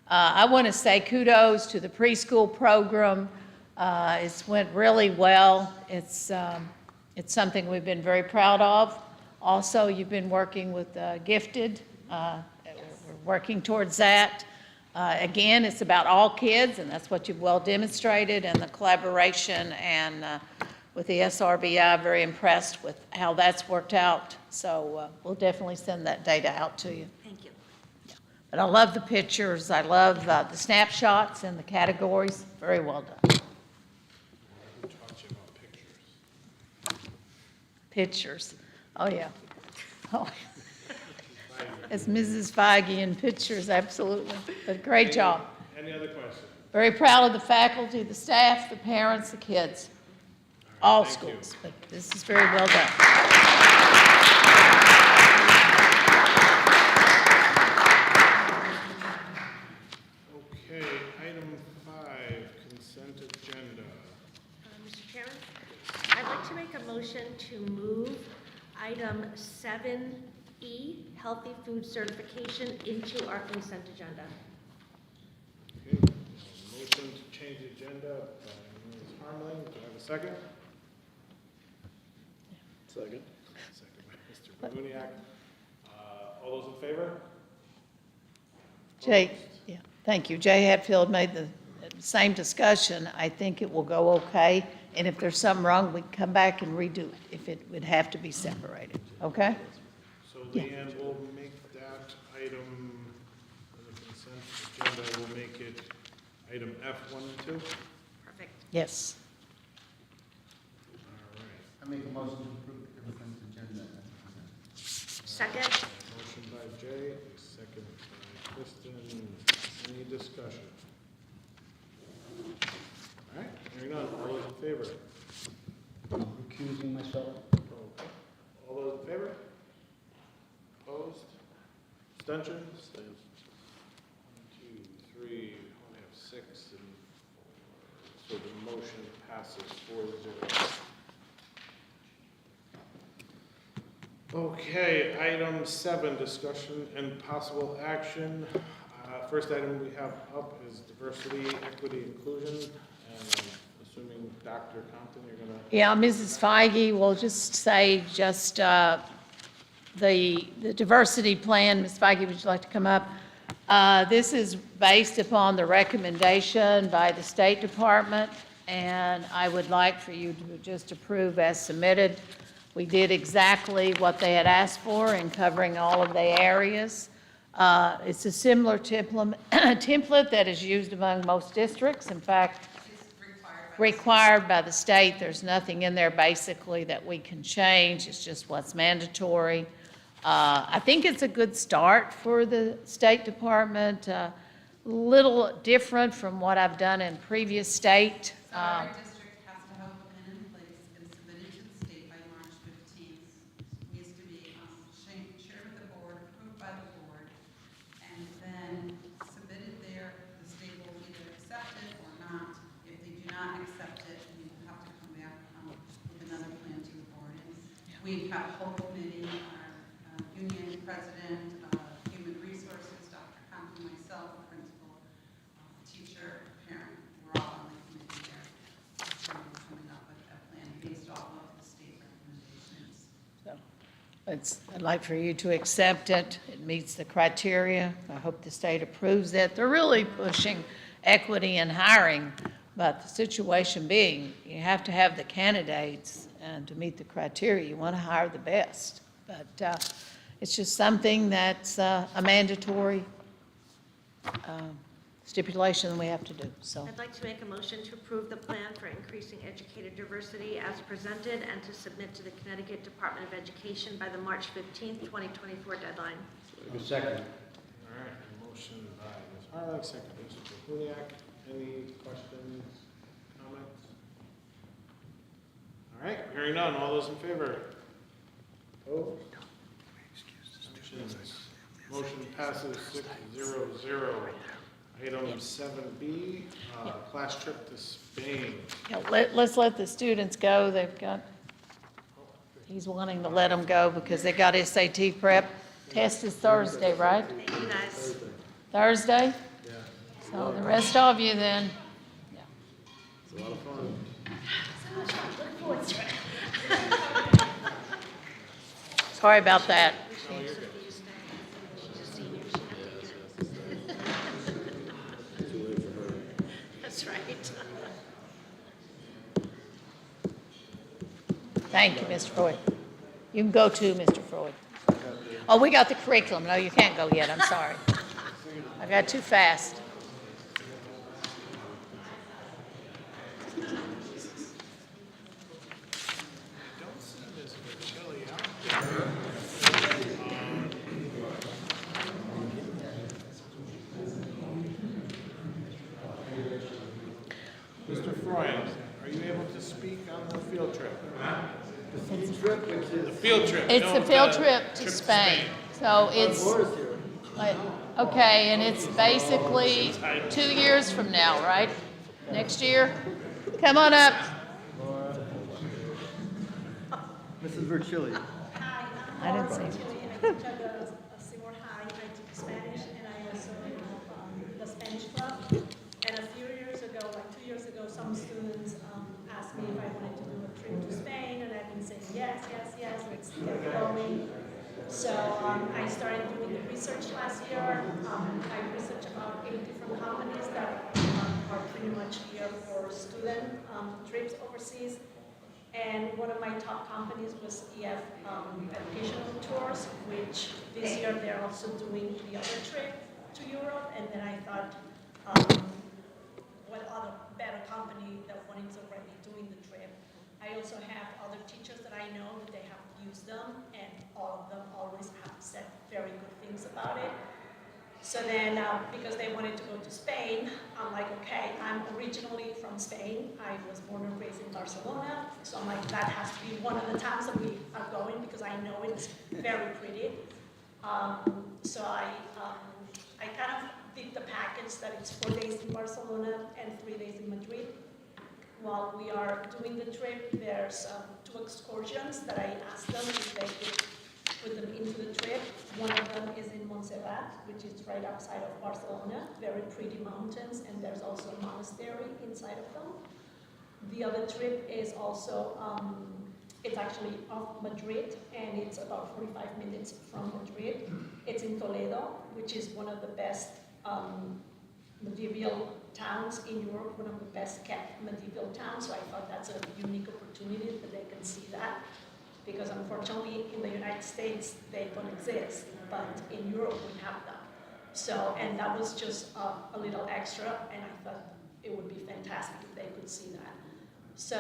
I want to say kudos to the preschool program. It's went really well. It's something we've been very proud of. Also, you've been working with Gifted. We're working towards that. Again, it's about all kids, and that's what you've well demonstrated, and the collaboration, and with the SRBI, very impressed with how that's worked out. So we'll definitely send that data out to you. Thank you. But I love the pictures. I love the snapshots and the categories. Very well done. Who taught you about pictures? Pictures. Oh, yeah. Oh. As Mrs. Feige in pictures, absolutely. But great job. Any other questions? Very proud of the faculty, the staff, the parents, the kids, all thank you. schools. But this is very well done. Okay, item 5, consent agenda. Mr. Chairman, I'd like to make a motion to move item 7E, healthy food certification, into our consent agenda. Okay, motion to change the agenda by Ms. Harmling. Do I have a second? Second. Second by Mr. Buniak. All those in favor? Jay, Opposed? yeah, thank you. Jay Hatfield made the same discussion. I think it will go okay. And if there's something wrong, we can come back and redo it if it would have to be separated. Okay? So Yeah. Leanne will make that item, the consent agenda, will make it item F1 and 2? Perfect. Yes. All right. I make a motion to approve the consent agenda. Second. Motion by Jay, second by Kristen. Any discussion? All right, hearing none. All those in favor? favor? Recusing myself. Okay. All those in favor? Opposed? Abstentions? 1, 2, 3, we only have 6 and 4. So the motion passes 4-0. Okay, item 7, discussion and possible action. First item we have up is diversity, equity, inclusion, and I'm assuming Dr. Compton, you're gonna. Yeah, Mrs. Feige will just say the diversity plan. Ms. Feige, would you like to come up? This is based upon the recommendation by the State Department, and I would like for you to just approve as submitted. We did exactly what they had asked for in covering all of the areas. It's a similar template that is used among most districts. In fact, required by the state. There's nothing in there basically that we can change. It's just what's mandatory. I think it's a good start for the State Department. Little different from what I've done in previous state. So our district has to have a plan in place and submitted to the state by March 15th. Needs to be shared with the board, approved by the board, and then submitted there. The state will either accept it or not. If they do not accept it, we will have to come back with another plan to the board. And we've got whole committee, our union president, human resources, Dr. Compton, myself, principal, teacher, parent, we're all on the committee there. Coming up with a plan based off of the state recommendations. I'd like for you to accept it. It meets the criteria. I hope the state approves it. They're really pushing equity in hiring, but the situation being, you have to have the candidates, and to meet the criteria, you want to hire the best. But it's just something that's a mandatory stipulation we have to do, so. I'd like to make a motion to approve the plan for increasing educator diversity as presented and to submit to the Connecticut Department of Education by the March 15th, 2024 deadline. Second. All right, motion by Ms. Harlech, second by Mr. Huniak. Any questions, comments? All right, hearing none, all those in favor? Opposed? Abstentions? Motion passes 6-0-0. Item 7B, class trip to Spain. Yeah, let's let the students go. He's wanting to let them go because they got SAT prep. Test is Thursday, right? Thank you, guys. Thursday? Yeah. So the rest of you then, It's a lot of fun. Look forward to it. sorry about that. No, you're good. That's right. Thank you, Mr. Freud. You can go too, Mr. Freud. Oh, we got the curriculum. No, you can't go yet. I'm sorry. I got too fast. Don't see Ms. Verchilli out there. Mr. Freund, are you able to speak on the field trip? The field trip. It's no, the field trip to Spain. So it's, okay, and it's basically 2 years from now, right? Next year? Come on up. Mrs. Verchilli. Hi, I I'm didn't Laura see Verchilli. I teach at the Seymour High. I teach Spanish, and I also have the Spanish club. And a few years ago, like 2 years ago, some students asked me if I wanted to do a trip to Spain, and I've been saying yes, let's get going. So I started doing the research last year. I researched about 8 different companies that are pretty much here for student trips overseas. And one of my top companies was EF Educational Tours, which this year they're also doing the other trip to Europe. And then I thought, what other better company that wanted to already doing the trip. I also have other teachers that I know that they have used them, and all of them always have said very good things about it. So then, because they wanted to go to Spain, I'm like, okay, I'm originally from Spain. I was born and raised in Barcelona. Barcelona. So I'm like, that has to be one of the times that we are going because I know it's very pretty. So I kind of did the package that it's 4 days in Barcelona and 3 days in Madrid. While we are doing the trip, there's 2 excursions that I asked them if they could put them into the trip. One of them is in Montserrat, which is right outside of Barcelona, very pretty mountains, and there's also a monastery inside of them. The other trip is also, it's actually off Madrid, and it's about 45 minutes from Madrid. It's in Toledo, which is one of the best medieval towns in Europe, one of the best kept medieval towns, so I thought that's a unique opportunity that they can see that. Because unfortunately, in the United States, they don't exist, but in Europe, we have them. So, and that was just a little extra, and I thought it would be fantastic if they could see that. So,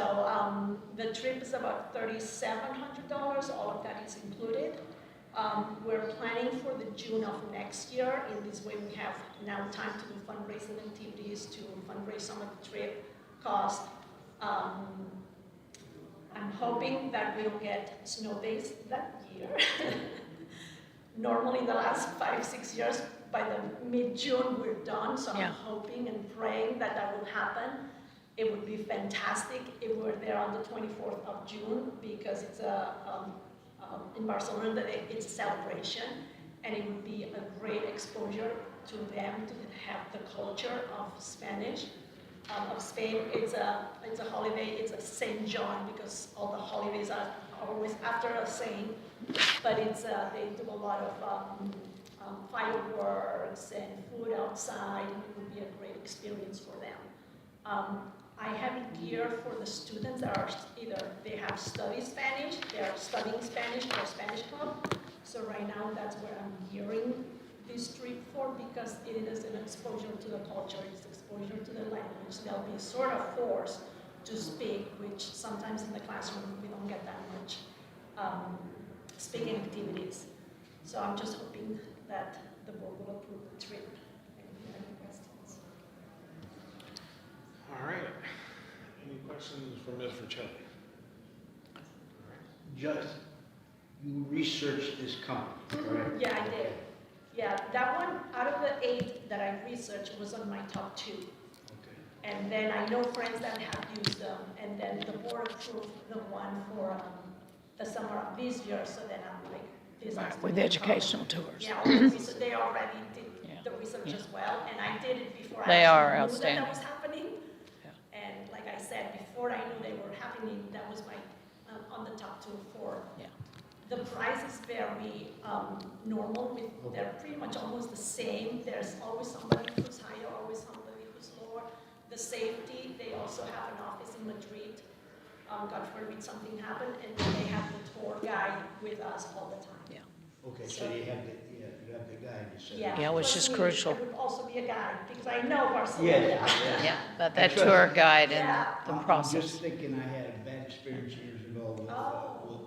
the trip is about $3,700, all of that is included. We're planning for the June of next year. In this way, we have now time to do fundraising activities to fundraise some of the trip cost. I'm hoping that we'll get snow days that year. Normally, the last 5-6 years, by the mid-June, we're done. So I'm hoping and praying that that will happen. It would be fantastic if we're there on the 24th of June because it's in Barcelona, it's a celebration, and it would be a great exposure to them to have the culture of Spanish. Of Spain, it's a holiday, it's a Saint John because all the holidays are always after a saint, but it's they do a lot of fireworks and food outside, and it would be a great experience for them. I have it here for the students that are either they have studied Spanish, they are studying Spanish or Spanish club, so right now that's where I'm gearing this trip for because it is an exposure to the culture, it's exposure to the language. They'll be sort of forced to speak, which sometimes in the classroom we don't get that much speaking activities. So I'm just hoping that the board will approve the trip. Any questions? All right. Any questions for Ms. Riccelli? Just, you researched this company, correct? Yeah, I did. Yeah, that one, out of the 8 that I researched, was on my top 2. Okay. And then I know friends that have used them, and then the board approved the one for the summer of this year, so then I'm like, this has to With be educational covered. tours. Yeah, they already did the research as well, and I did it before They I are actually knew outstanding. that was happening. And like I said, before I knew they were happening, that was my, on the top 2 for. Yeah. The price is very normal. They're pretty much almost the same. There's always somebody who's higher, always somebody who's lower. The safety, they also have an office in Madrid. God forbid something happened, and they have the tour guide with us all the time. Yeah. Okay, so you have the guide, you said. Yeah, Yeah, which plus is me, crucial. There would also be a guide, because I know Barcelona. Yeah, but that tour guide and the I'm process. just thinking I had a bad experience years ago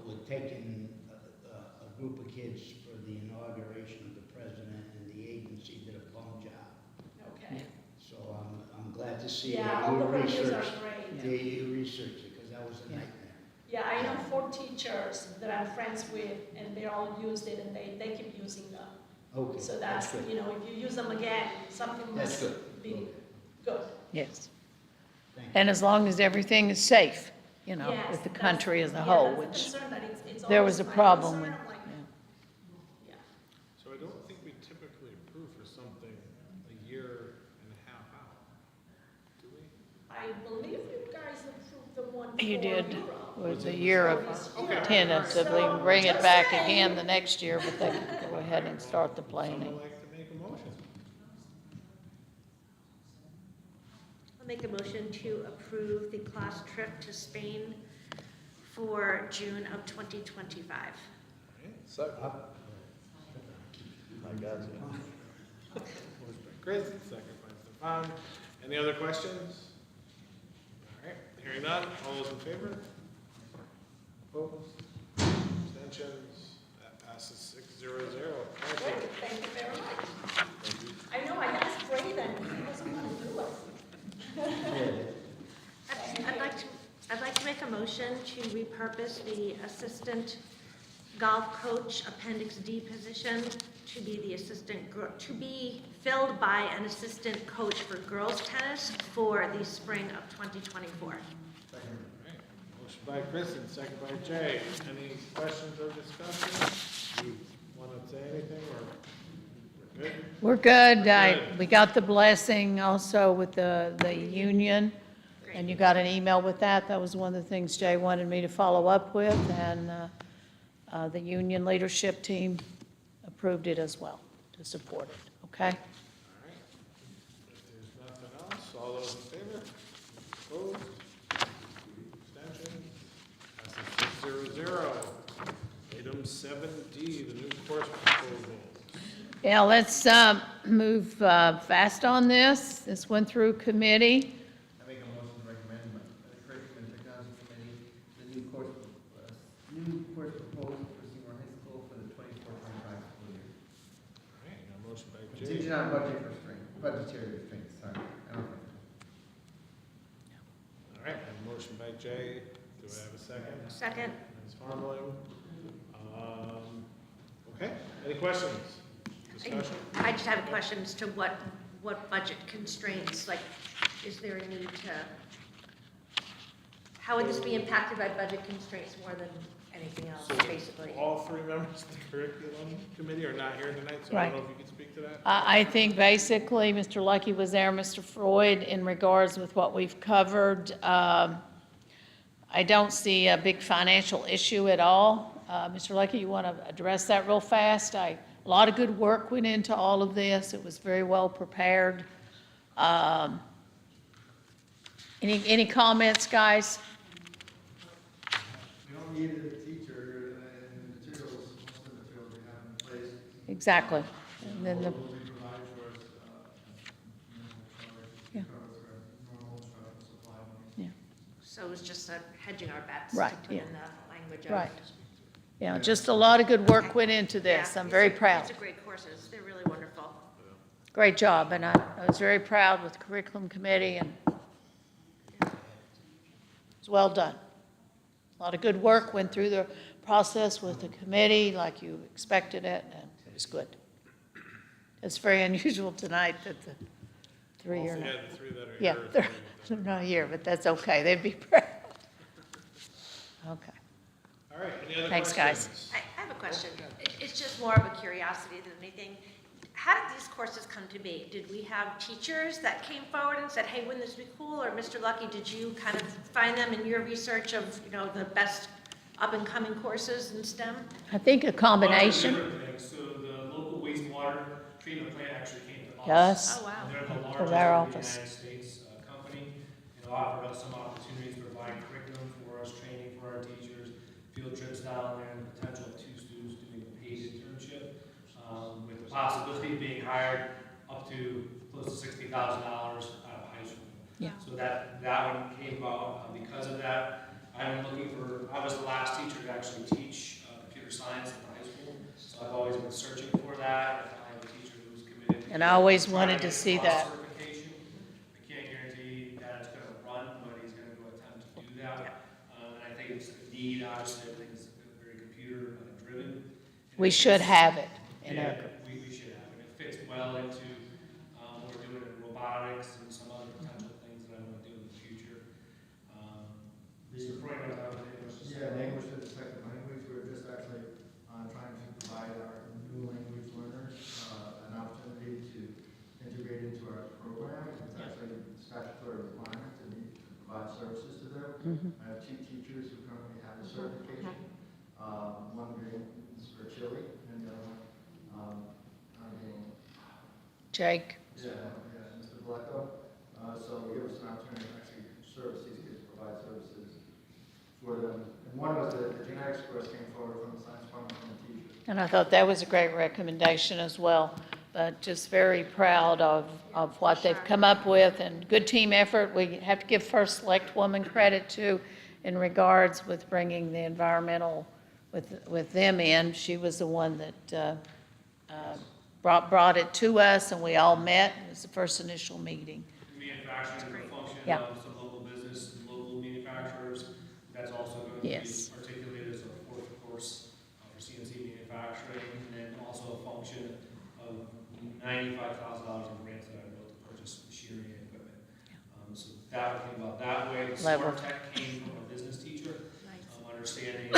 with taking a group of kids for the inauguration of the president, and the agency did a bum job. Okay. So I'm glad to see Yeah, that all you the reviews are researched. great. Yeah, you researched it, because that was a nightmare. Yeah, I know 4 teachers that I'm friends with, and they all used it, and they keep using them. Okay, So that's good. you know, if you use them again, something That's must good. be good. Yes. Thank you. And as long as everything is safe, you know, Yes, with the that's- country as a yeah, whole, that's the which concern, that it's there always was a my problem concern. with. I'm like, yeah. yeah. So I don't think we typically approve for something a year and a half out, do we? I believe you guys approved the one for You did, Europe. was a year of Okay. tentatively, So, bring it just back saying. again the next year, but they can go ahead and start the planning. Someone like to make a motion? I'll make a motion to approve the class trip to Spain for June of 2025. Second. I got you. Motion by Chris, second by Stefan. Any other questions? All right, hearing none, all those in favor? Opposed? Abstentions? That passes 6-0-0. Thank Great, you. thank you very much. I know, I asked Brayden, he doesn't want to do it. I'd like to make a motion to repurpose the assistant golf coach Appendix D position to be to be filled by an assistant coach for girls tennis for the spring of 2024. Motion by Kristen, second by Jay. Any questions or discussion? You want to say anything, or we're good? We're good. We're good. We got the blessing also with the union, and you got an email with that. That was one of the things Jay wanted me to follow up with, and the union leadership team approved it as well, to support it, okay? All right. If there's nothing else, all those in favor? Opposed? Abstentions? Passes 6-0. Item 7D, the new course proposal. Yeah, let's move fast on this. This went through committee. I make a motion to recommend the Curriculum and Technology Committee, the new course proposal for Seymour High School for the 24-25 school year. All right, got a motion by Jay. Contingent on budgetary restraints, sorry. I don't know. All right, a motion by Jay. Do I have a second? Second. Ms. Harmeling. Okay, any questions? Discussion? I just have a question as to what budget constraints, like, is there a need to, how would this be impacted by budget constraints more than anything else, So basically? all three members of the curriculum committee are not here tonight, so I Right. don't know if you could speak to that. I think basically, Mr. Lucky was there, Mr. Freud, in regards with what we've covered. I don't see a big financial issue at all. Mr. Lucky, you want to address that real fast? A lot of good work went into all of this. It was very well prepared. Any comments, guys? We don't need a teacher and materials, most of the materials we have in place. Exactly. And then the, What we provide for us, Yeah. covers our normal instructional supply needs. yeah, So it was just hedging our bets. Right, To put yeah. in the language of. right. Yeah, just a lot of good work went into this. Yeah, I'm very these proud. are great courses. They're really wonderful. Great job, and I was very proud with the curriculum committee, and it was well done. A lot of good work went through the process with the committee like you expected it, and it was good. It's very unusual tonight that the three are Also, not. yeah, the three that are Yeah, here. they're not here, but that's okay. They'd be proud. Okay. All right, any other Thanks, questions? guys. I have a question. It's just more of a curiosity than anything. How did these courses come to be? Did we have teachers that came forward and said, hey, wouldn't this be cool? Or Mr. Lucky, did you kind of find them in your research of, the best up-and-coming courses in STEM? I think a combination. Different things. So the local wastewater treatment plant actually came to us. Yes. Oh, wow. And they're the To largest their in the office. United States company, and offered us some opportunities to provide curriculum for us, training for our teachers, field trips down there, and the potential of 2 students doing a paid internship, with the possibility of being hired up to close to $60,000 out of high school. Yeah. So that one came about because of that. I was the last teacher to actually teach computer science in high school, so I've always been searching for that. I found a teacher who was committed. And I always trying wanted get to see cross that. certification. I can't guarantee that it's going to run, but he's going to go attempt to do that. And I think it's a need, obviously, everything's very computer driven. We should have it in Yeah, our, we should have it. It fits well into what we're doing in robotics and some other potential things that I want to do in the future. Mr. Freud, I don't know if anything else to say. Yeah, language is a second language. We're just actually trying to provide our new language learners an opportunity to integrate into our program. It's actually a statutory requirement to provide services to them. I have 2 teachers who currently have the certification. One is for Chile and the other one, Jake. yeah, Mr. Blecko. So it give us an opportunity to actually service these kids, provide services for them. And one was the genetics course came forward from the science department from the teacher. And I thought that was a great recommendation as well. But just very proud of what they've come up with, and good team effort. We have to give First Select Woman credit too in regards with bringing the environmental with them in. She was the one that brought it to us, and we all met. It was the first initial meeting. Manufacturing is a function Yeah. of some local business, and local manufacturers. That's be Yes. articulated as a fourth course for CNC manufacturing, and then also a function of $95,000 in grants that I wrote to purchase machinery and equipment. So that came about that way. The Level. Smart Tech came from a business teacher, understanding,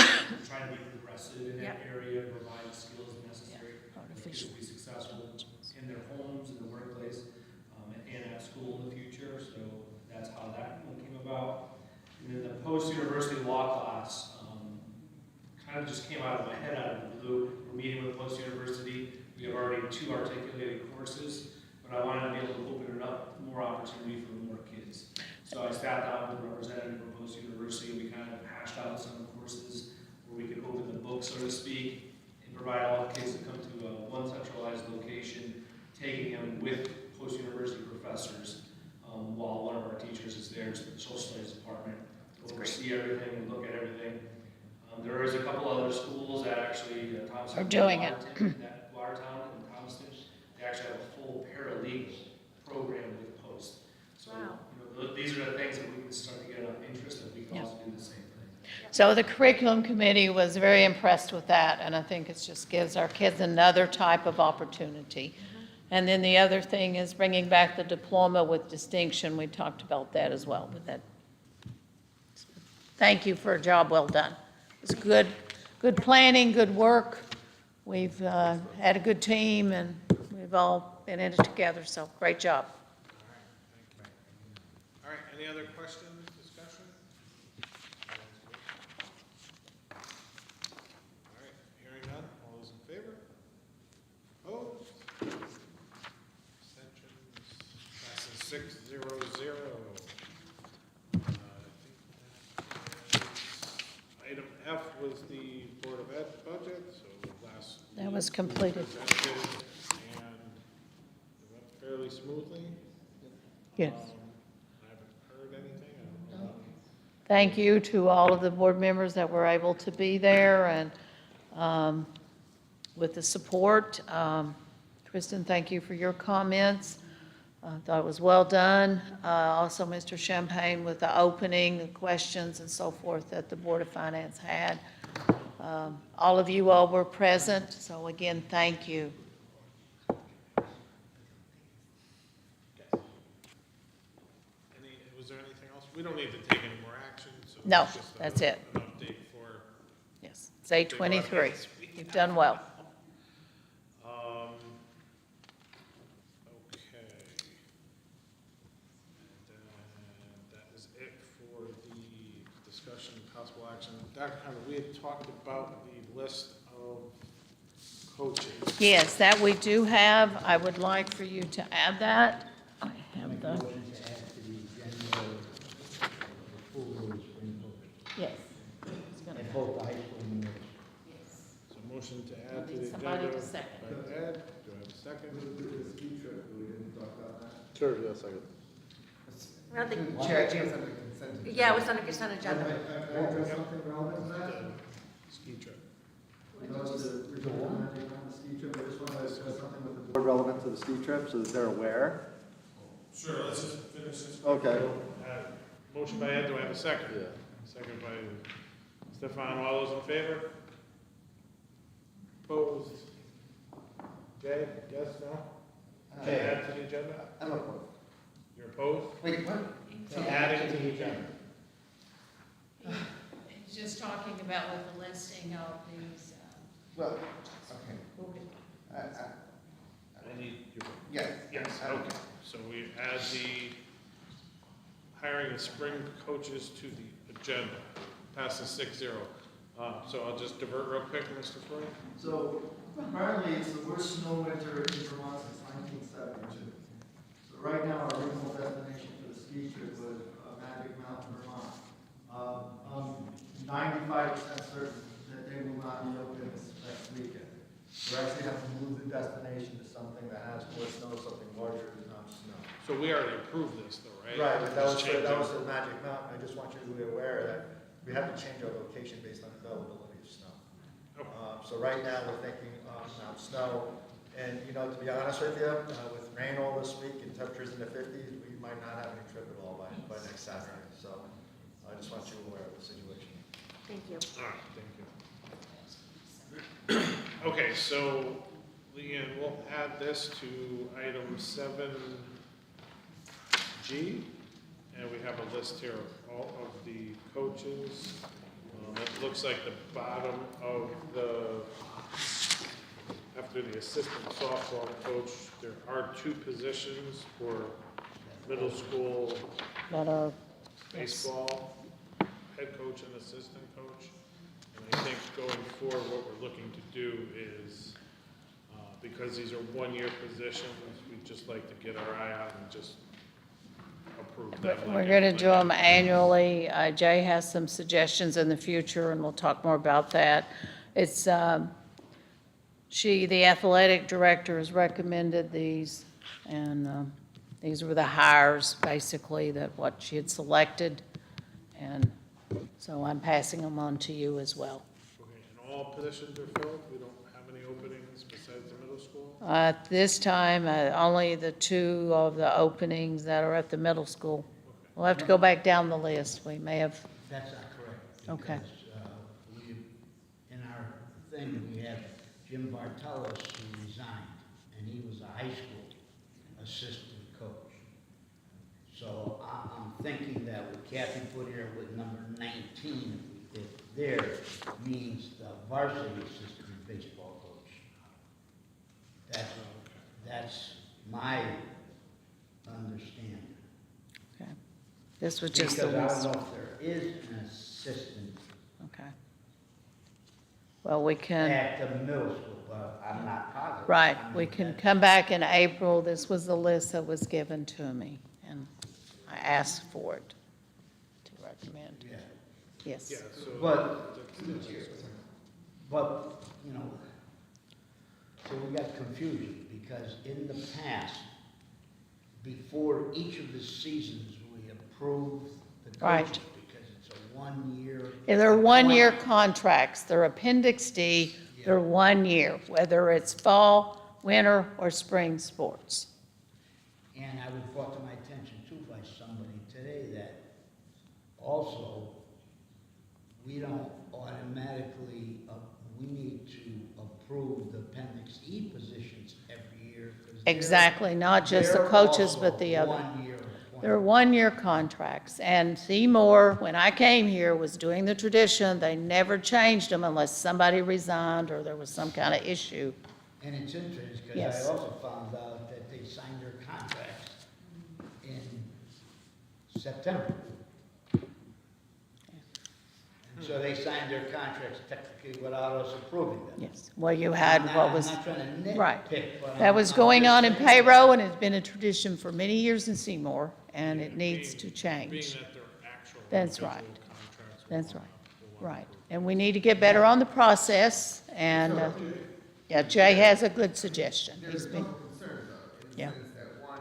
trying to be progressive in that area, provide the skills necessary for kids to be successful in their homes, in the workplace, and at school in the future. So that's how that one came about. And then the post-university law class kind of just came out of my head out of the blue. We're meeting with post-university. We have already 2 articulated courses, but I wanted to be able to open it up more opportunity for more kids. So I sat down with a representative from Post University, and we kind of hashed out some courses where we could open the book, so to speak, and provide all kids to come to one centralized location, taking them with Post University professors, while one of our teachers is there, to the social studies department, to oversee everything and look at everything. There is a couple other schools that actually, Thompson Are doing it. Watertown and Thomaston, they actually have a full paralegal program with Post. So, these are the things that we can start to get enough interest, and we can also do the same thing. So the curriculum committee was very impressed with that, and I think it just gives our kids another type of opportunity. And then the other thing is bringing back the diploma with distinction. We talked about that as well, but that, thank you for a job well done. It's good planning, good work. We've had a good team, and we've all been in it together, so great job. All right, any other questions, discussion? All right, hearing none, all those in favor? Opposed? Abstentions? Passes 6-0-0. Item F was the Board of Ed budget, so last. That was week we completed. presented, and it went fairly smoothly. Yes. I haven't heard anything. I don't know. Thank you to all of the board members that were able to be there, and with the support. Kristen, thank you for your comments. I thought it was well done. Also, Mr. Champagne with the opening, the questions and so forth that the Board of Finance had. All of you all were present, so again, thank you. Was there anything else? We don't need to take any more action, so. No, it's just that's it. An update for. Yes, it's 8:23. You've done well. Okay. And that is it for the discussion and possible action. Dr. Conner, we had talked about the list of coaches. Yes, that we do have. I would like for you to add that. I have the, Motion to add to the agenda the full role spring coach yes. at both the high school and middle. So motion to add to Need the somebody agenda to second. by Ed. Do I have a second? The ski trip, we didn't talk about that. Sure, yes, I could. I don't think, Chair, it's under consent. yeah, it was on a consent agenda. Can I address something relevant to that? Ski trip. You know, the original magic on the ski trip, I just want to address something with the board relevant to the ski trip, so that they're aware. Sure, let's just finish this. Okay. Motion by Ed, do I have a second? Yeah. Second by Stefan, all those in favor? Opposed? Jay, yes, no? To add to the agenda? I'm opposed. You're opposed? Wait, what? To adding to the agenda? He's just talking about with the listing of these. Well, okay. I need your. Yes. Yes, okay. So we add the hiring of spring coaches to the agenda. Passes 6-0. So I'll just divert real quick, Mr. Floyd. So apparently it's the worst snow winter in Vermont since 1972. So right now our original destination for the ski trip was Magic Mountain, Vermont. I'm 95% certain that they will not be open this next weekend. We're actually have to move the destination to something that has more snow, something larger than not snow. So we already approved this though, right? Right, but that Just was, change that it. was the Magic Mountain. I just want you to be aware that we have to change our location based on availability of snow. Okay. So right now, we're thinking Mount Snow, and you know, to be honest with you, with rain all this week and temperatures in the 50s, we might not have any trip at all by next Saturday. So I just want you aware of the situation. Thank you. All right, thank you. Okay, so Leanne, we'll add this to item 7G, and we have a list here of all of the coaches. It looks like the bottom of after the assistant softball coach, there are 2 positions for middle school That are, baseball, head coach and assistant coach. And I think going forward, what we're looking to do is, because these are one-year positions, we'd just like to get our eye out and just approve them. we're going to do them annually. Jay has some suggestions in the future, and we'll talk more about that. It's, the athletic director, has recommended these, and these were the hires, basically, that what she had selected. And so I'm passing them on to you as well. Okay, and all positions are filled? We don't have any openings besides the middle school? At this time, only the 2 of the openings that are at the middle school. We'll have to go back down the list. We may have, That's not correct. Okay. Because, in our thing, we have Jim Bartelos, who resigned, and he was a high school assistant coach. So I'm thinking that what Kathy put here with number 19, if there, means the varsity assistant baseball coach. That's my understanding. okay. This was just the Because I list. don't know if there is an assistant Okay. Well, we can. at the middle school, but I'm not positive. Right, I mean, we can that's- come back in April. This was the list that was given to me, and I asked for it to recommend. Yeah. Yes. Yeah, so. But, you know, so we got confusion, because in the past, before each of the seasons, we approved the Right. coaches, because it's a one-year. Yeah, they're one-year contracts. They're Appendix D. They're 1 year, whether it's fall, winter, or spring sports. And I was brought to my attention too by somebody today that also, we don't automatically, we need to approve the Appendix E positions every year. 'Cause Exactly, not just the they're coaches, also but the other. one-year They're appointments. 1-year contracts, and Seymour, when I came here, was doing the tradition. They never changed them unless somebody resigned or there was some kind of issue. And it's interesting, because Yes. I also found out that they signed their contracts in September. And so they signed their contracts technically without us approving them. Yes, well, you had what was, I'm not trying to right. nitpick, but That was I'm going just on in saying- payroll, and it's been a tradition for many years in Seymour, and it needs to Being change. that they're actual. That's individual right. contracts, That's we'll right, wanna right. approve. And we need to get better on the process, and, yeah, Jay has a good suggestion. There's He's a been, couple concerns though, in the Yeah. sense that, one,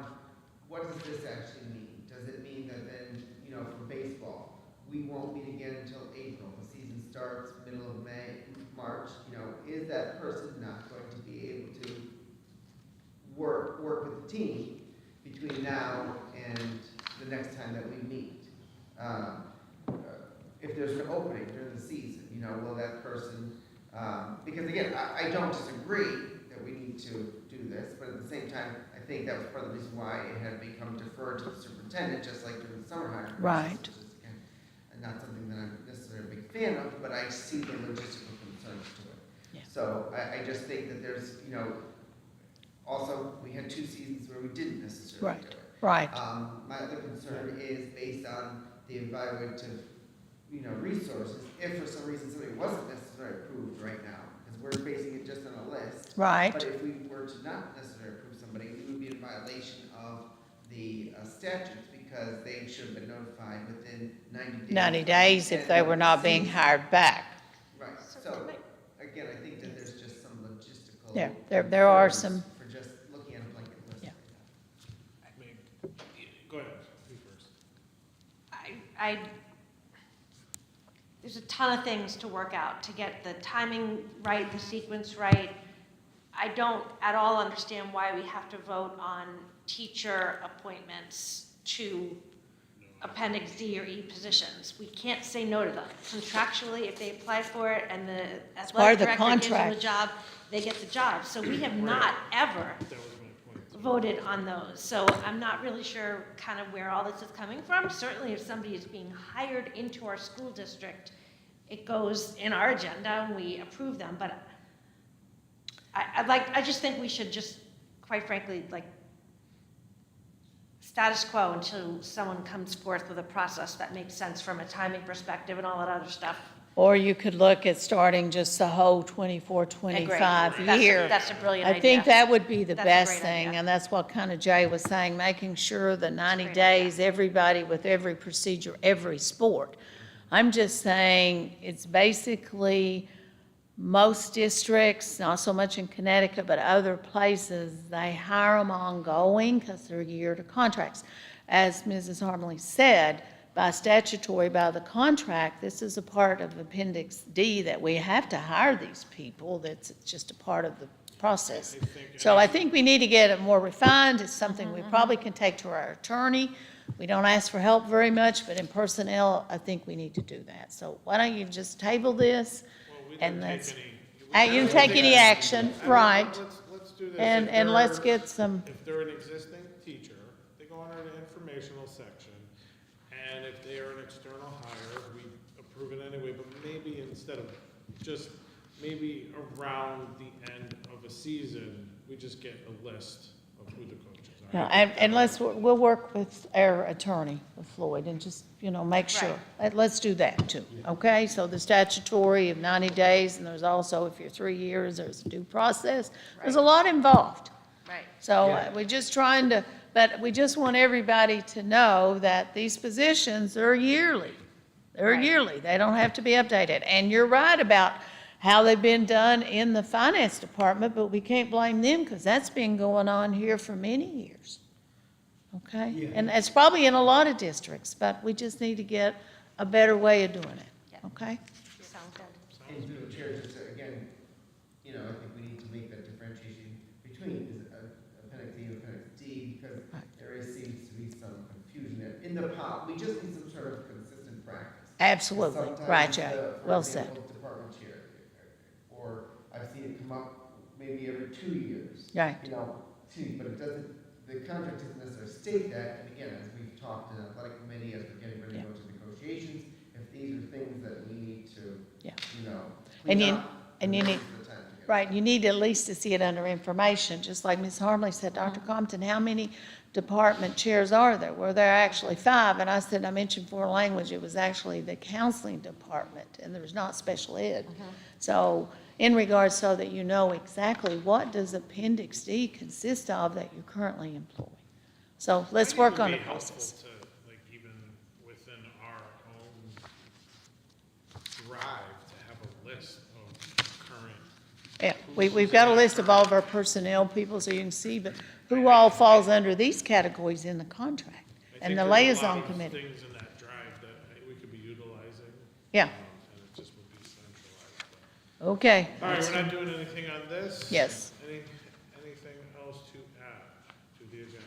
what does this actually mean? Does it mean that then, for baseball, we won't meet again until April, the season starts middle of May, March, is that person not going to be able to work with the team between now and the next time that we meet? If there's an opening during the season, will that person, because again, I don't disagree that we need to do this, but at the same time, I think that was part of the reason why it had become deferred to the superintendent, just like during the summer hiring process, Right. which is, again, not something that I'm necessarily a big fan of, but I see the logistical concerns to it. Yeah. So I just think that there's, also, we had 2 seasons where we didn't necessarily Right. do it. right, My other concern is based on the evaluative, resources, if for some reason something wasn't necessarily approved right now, because we're basing it just on a list. right. But if we were to not necessarily approve somebody, we would be in violation of the statutes, because they should have been notified within 90 days. 90 days if they were not being hired back. Right, so, again, I think that there's just some logistical. Yeah, there are concerns some- For just looking at a blanket list. Yeah. I mean, go ahead, you first. There's a ton of things to work out to get the timing right, the sequence right. I don't at all understand why we have to vote on teacher appointments to Appendix D or E positions. We can't say no to them. Contractually, if they apply for it and the part of athletic the director gives them contract. the job, they get the job. So we have not ever That was my point. voted on those. So I'm not really sure kind of where all this is coming from. Certainly if somebody is being hired into our school district, it goes in our agenda and we approve them. But I just think we should just, quite frankly, like, status quo until someone comes forth with a process that makes sense from a timing perspective and all that other stuff. Or you could look at starting just the whole 24, 25 year. That's a brilliant I idea. think that would be the That's a best great thing, idea. and that's what kind of Jay was saying, making sure the 90 great days, everybody with every procedure, every sport. I'm just saying, it's basically most districts, not so much in Connecticut, but other places, they hire them ongoing because they're year-to contracts. As Mrs. Harmley said, by statutory, by the contract, this is a part of Appendix D that we have to hire these people. That's just a part of the process. So I think we need to get it more refined. It's something we probably can take to our attorney. We don't ask for help very much, but in personnel, I think we need to do that. So why don't you just table this? And let's, you don't take any action, right? Let's do this. And let's get some, If they're an existing teacher, they go under the informational section, and if they are an external hire, we approve it anyway, but maybe instead of just, maybe around the end of a season, we just get a list of who the coaches are. and we'll work with our attorney, with Floyd, and just, make sure. Let's do that too, okay? So the statutory of 90 days, and there's also, if you're 3 years, there's a due process. There's a lot involved. Right. So we're just trying to, but we just want everybody to know that these positions are yearly. They're yearly. They don't have to be updated. And you're right about how they've been done in the finance department, but we can't blame them because that's been going on here for many years. Okay? And it's probably in a lot of districts, but we just need to get a better way of doing it. Okay? Sounds good. And through the chair, just again, I think we need to make that differentiation between Appendix E and Appendix D, because there seems to be some confusion there. In the past, we just need some sort of consistent practice. Absolutely. Sometimes Right, Jay. for Well example, said. Department chair, or I've seen it come up maybe every 2 years. Right. But it doesn't, the contract doesn't necessarily state that, and again, as we've talked in the athletic committee, as we're getting ready to go to negotiations, if these are things that we need to, And clean you, up, and you then need, this is the time to get it. right, you need at least to see it under information, just like Ms. Harmley said, Dr. Compton, how many department chairs are there? Well, there are actually 5, and I said, I mentioned foreign language, it was actually the counseling department, and there's not special ed. So, in regards so that you know exactly what does Appendix D consist of that you currently employ. So, let's work on the process. To, like, even within our own drive, to have a list of current. Yeah, we've got a list of all of our personnel people, so you can see, but who all falls under these categories in the contract, and the liaison committee. Things in that drive that we could be utilizing. Yeah. And it just would be centralized. Okay. All right, we're not doing anything on this? Yes. Anything else to add to the agenda?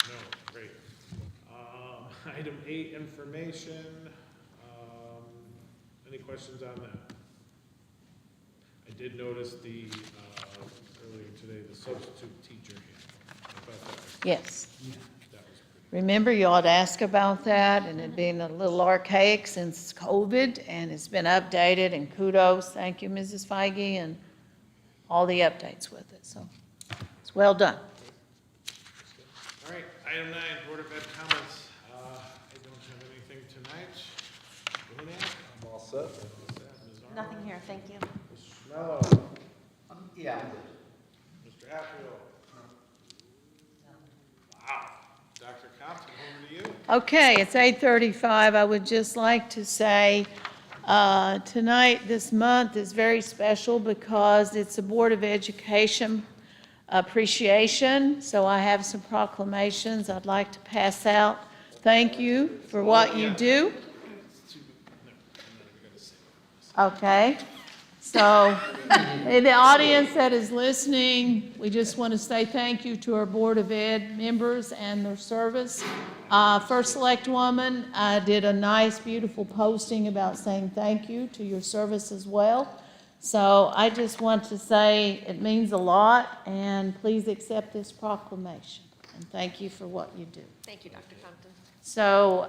No, great. Item 8, information. Any questions on that? I did notice earlier today, the substitute teacher handbook. I thought that was. Yes. That was pretty. Remember, you ought to ask about that, and it being a little archaic since COVID, and it's been updated, and kudos, thank you, Mrs. Feige, and all the updates with it, so it's well done. All right, item 9, Board of Ed comments. I don't have anything tonight. Anything? I'm all set. Ms. Arnold? Nothing here, thank you. Mr. Mello? Yeah. Mr. Hatfield? Wow. Dr. Compton, over to you. Okay, it's 8:35. I would just like to say, tonight, this month is very special because it's a Board of Education appreciation, so I have some proclamations I'd like to pass out. Thank you for what you do. Okay, so in the audience that is listening, we just want to say thank you to our Board of Ed members and their service. First Select Woman did a nice, beautiful posting about saying thank you to your service as well. So I just want to say it means a lot, and please accept this proclamation. And thank you for what you do. Thank you, Dr. Compton. So,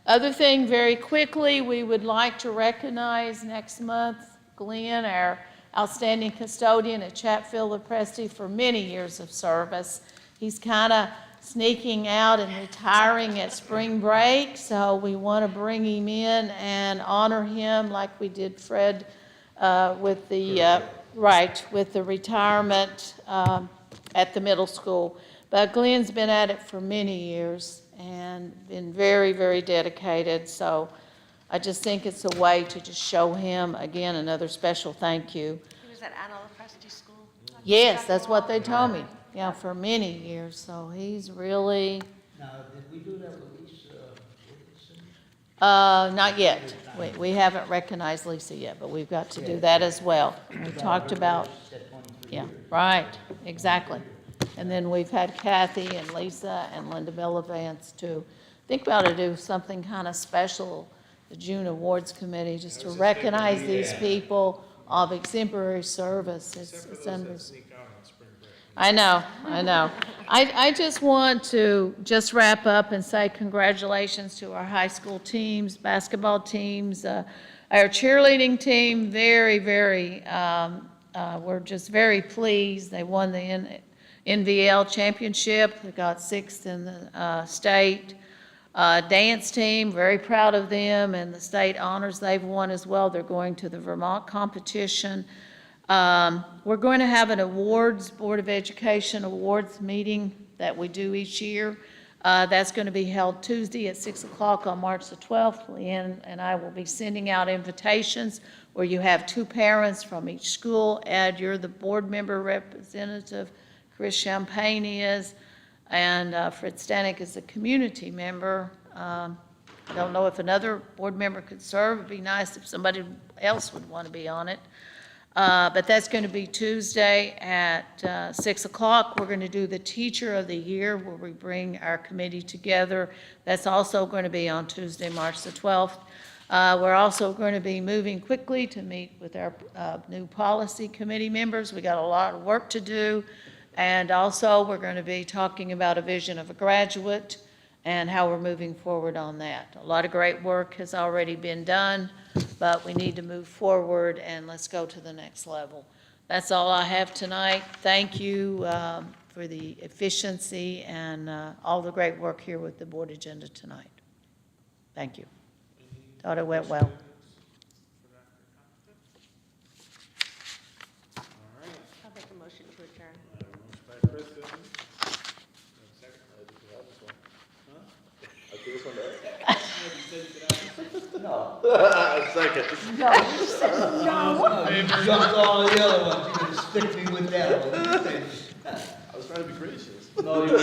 other thing, very quickly, we would like to recognize next month Glenn, our outstanding custodian at Chatfield Presti, for many years of service. He's kind of sneaking out and retiring at spring break, so we want to bring him in and honor him like we did Fred with the retirement at the middle school. But Glenn's been at it for many years and been very, very dedicated. So I just think it's a way to just show him, again, another special thank you. He was at Anna Presti School? Yes, that's what they told me. Yeah, for many years. So he's really, Now, did we do that with Lisa Wilkinson? not yet. We haven't recognized Lisa yet, but we've got to do that as well. We talked about, yeah, right, exactly. And then we've had Kathy and Lisa and Linda Bellavance too. I think we ought to do something kind of special, the June Awards Committee, just to recognize these people of exemplary service. I know. I just want to just wrap up and say congratulations to our high school teams, basketball teams, our cheerleading team, very, we're just very pleased. They won the NVL championship. They got 6th in the state. Dance team, very proud of them, and the state honors they've won as well. They're going to the Vermont competition. We're going to have an awards, Board of Education awards meeting that we do each year. That's going to be held Tuesday at 6 o'clock on March the 12th. Leanne and I will be sending out invitations where you have 2 parents from each school. Ed, you're the board member representative. Chris Champagne is, and Fred Stanek is a community member. I don't know if another board member could serve. It'd be nice if somebody else would want to be on it. But that's going to be Tuesday at 6 o'clock. We're going to do the Teacher of the Year where we bring our committee together. That's also going to be on Tuesday, March the 12th. We're also going to be moving quickly to meet with our new policy committee members. We got a lot of work to do. And also, we're going to be talking about a vision of a graduate and how we're moving forward on that. A lot of great work has already been done, but we need to move forward and let's go to the next level. That's all I have tonight. Thank you for the efficiency and all the great work here with the board agenda tonight. Thank you. Thought it went well. I'll make a motion to adjourn. Motion by Kristen. Second. I'll do this one there. No. Second. No, you said no. You jumped all the other ones. You're going to stick me with that one. I was trying to be gracious. No, you were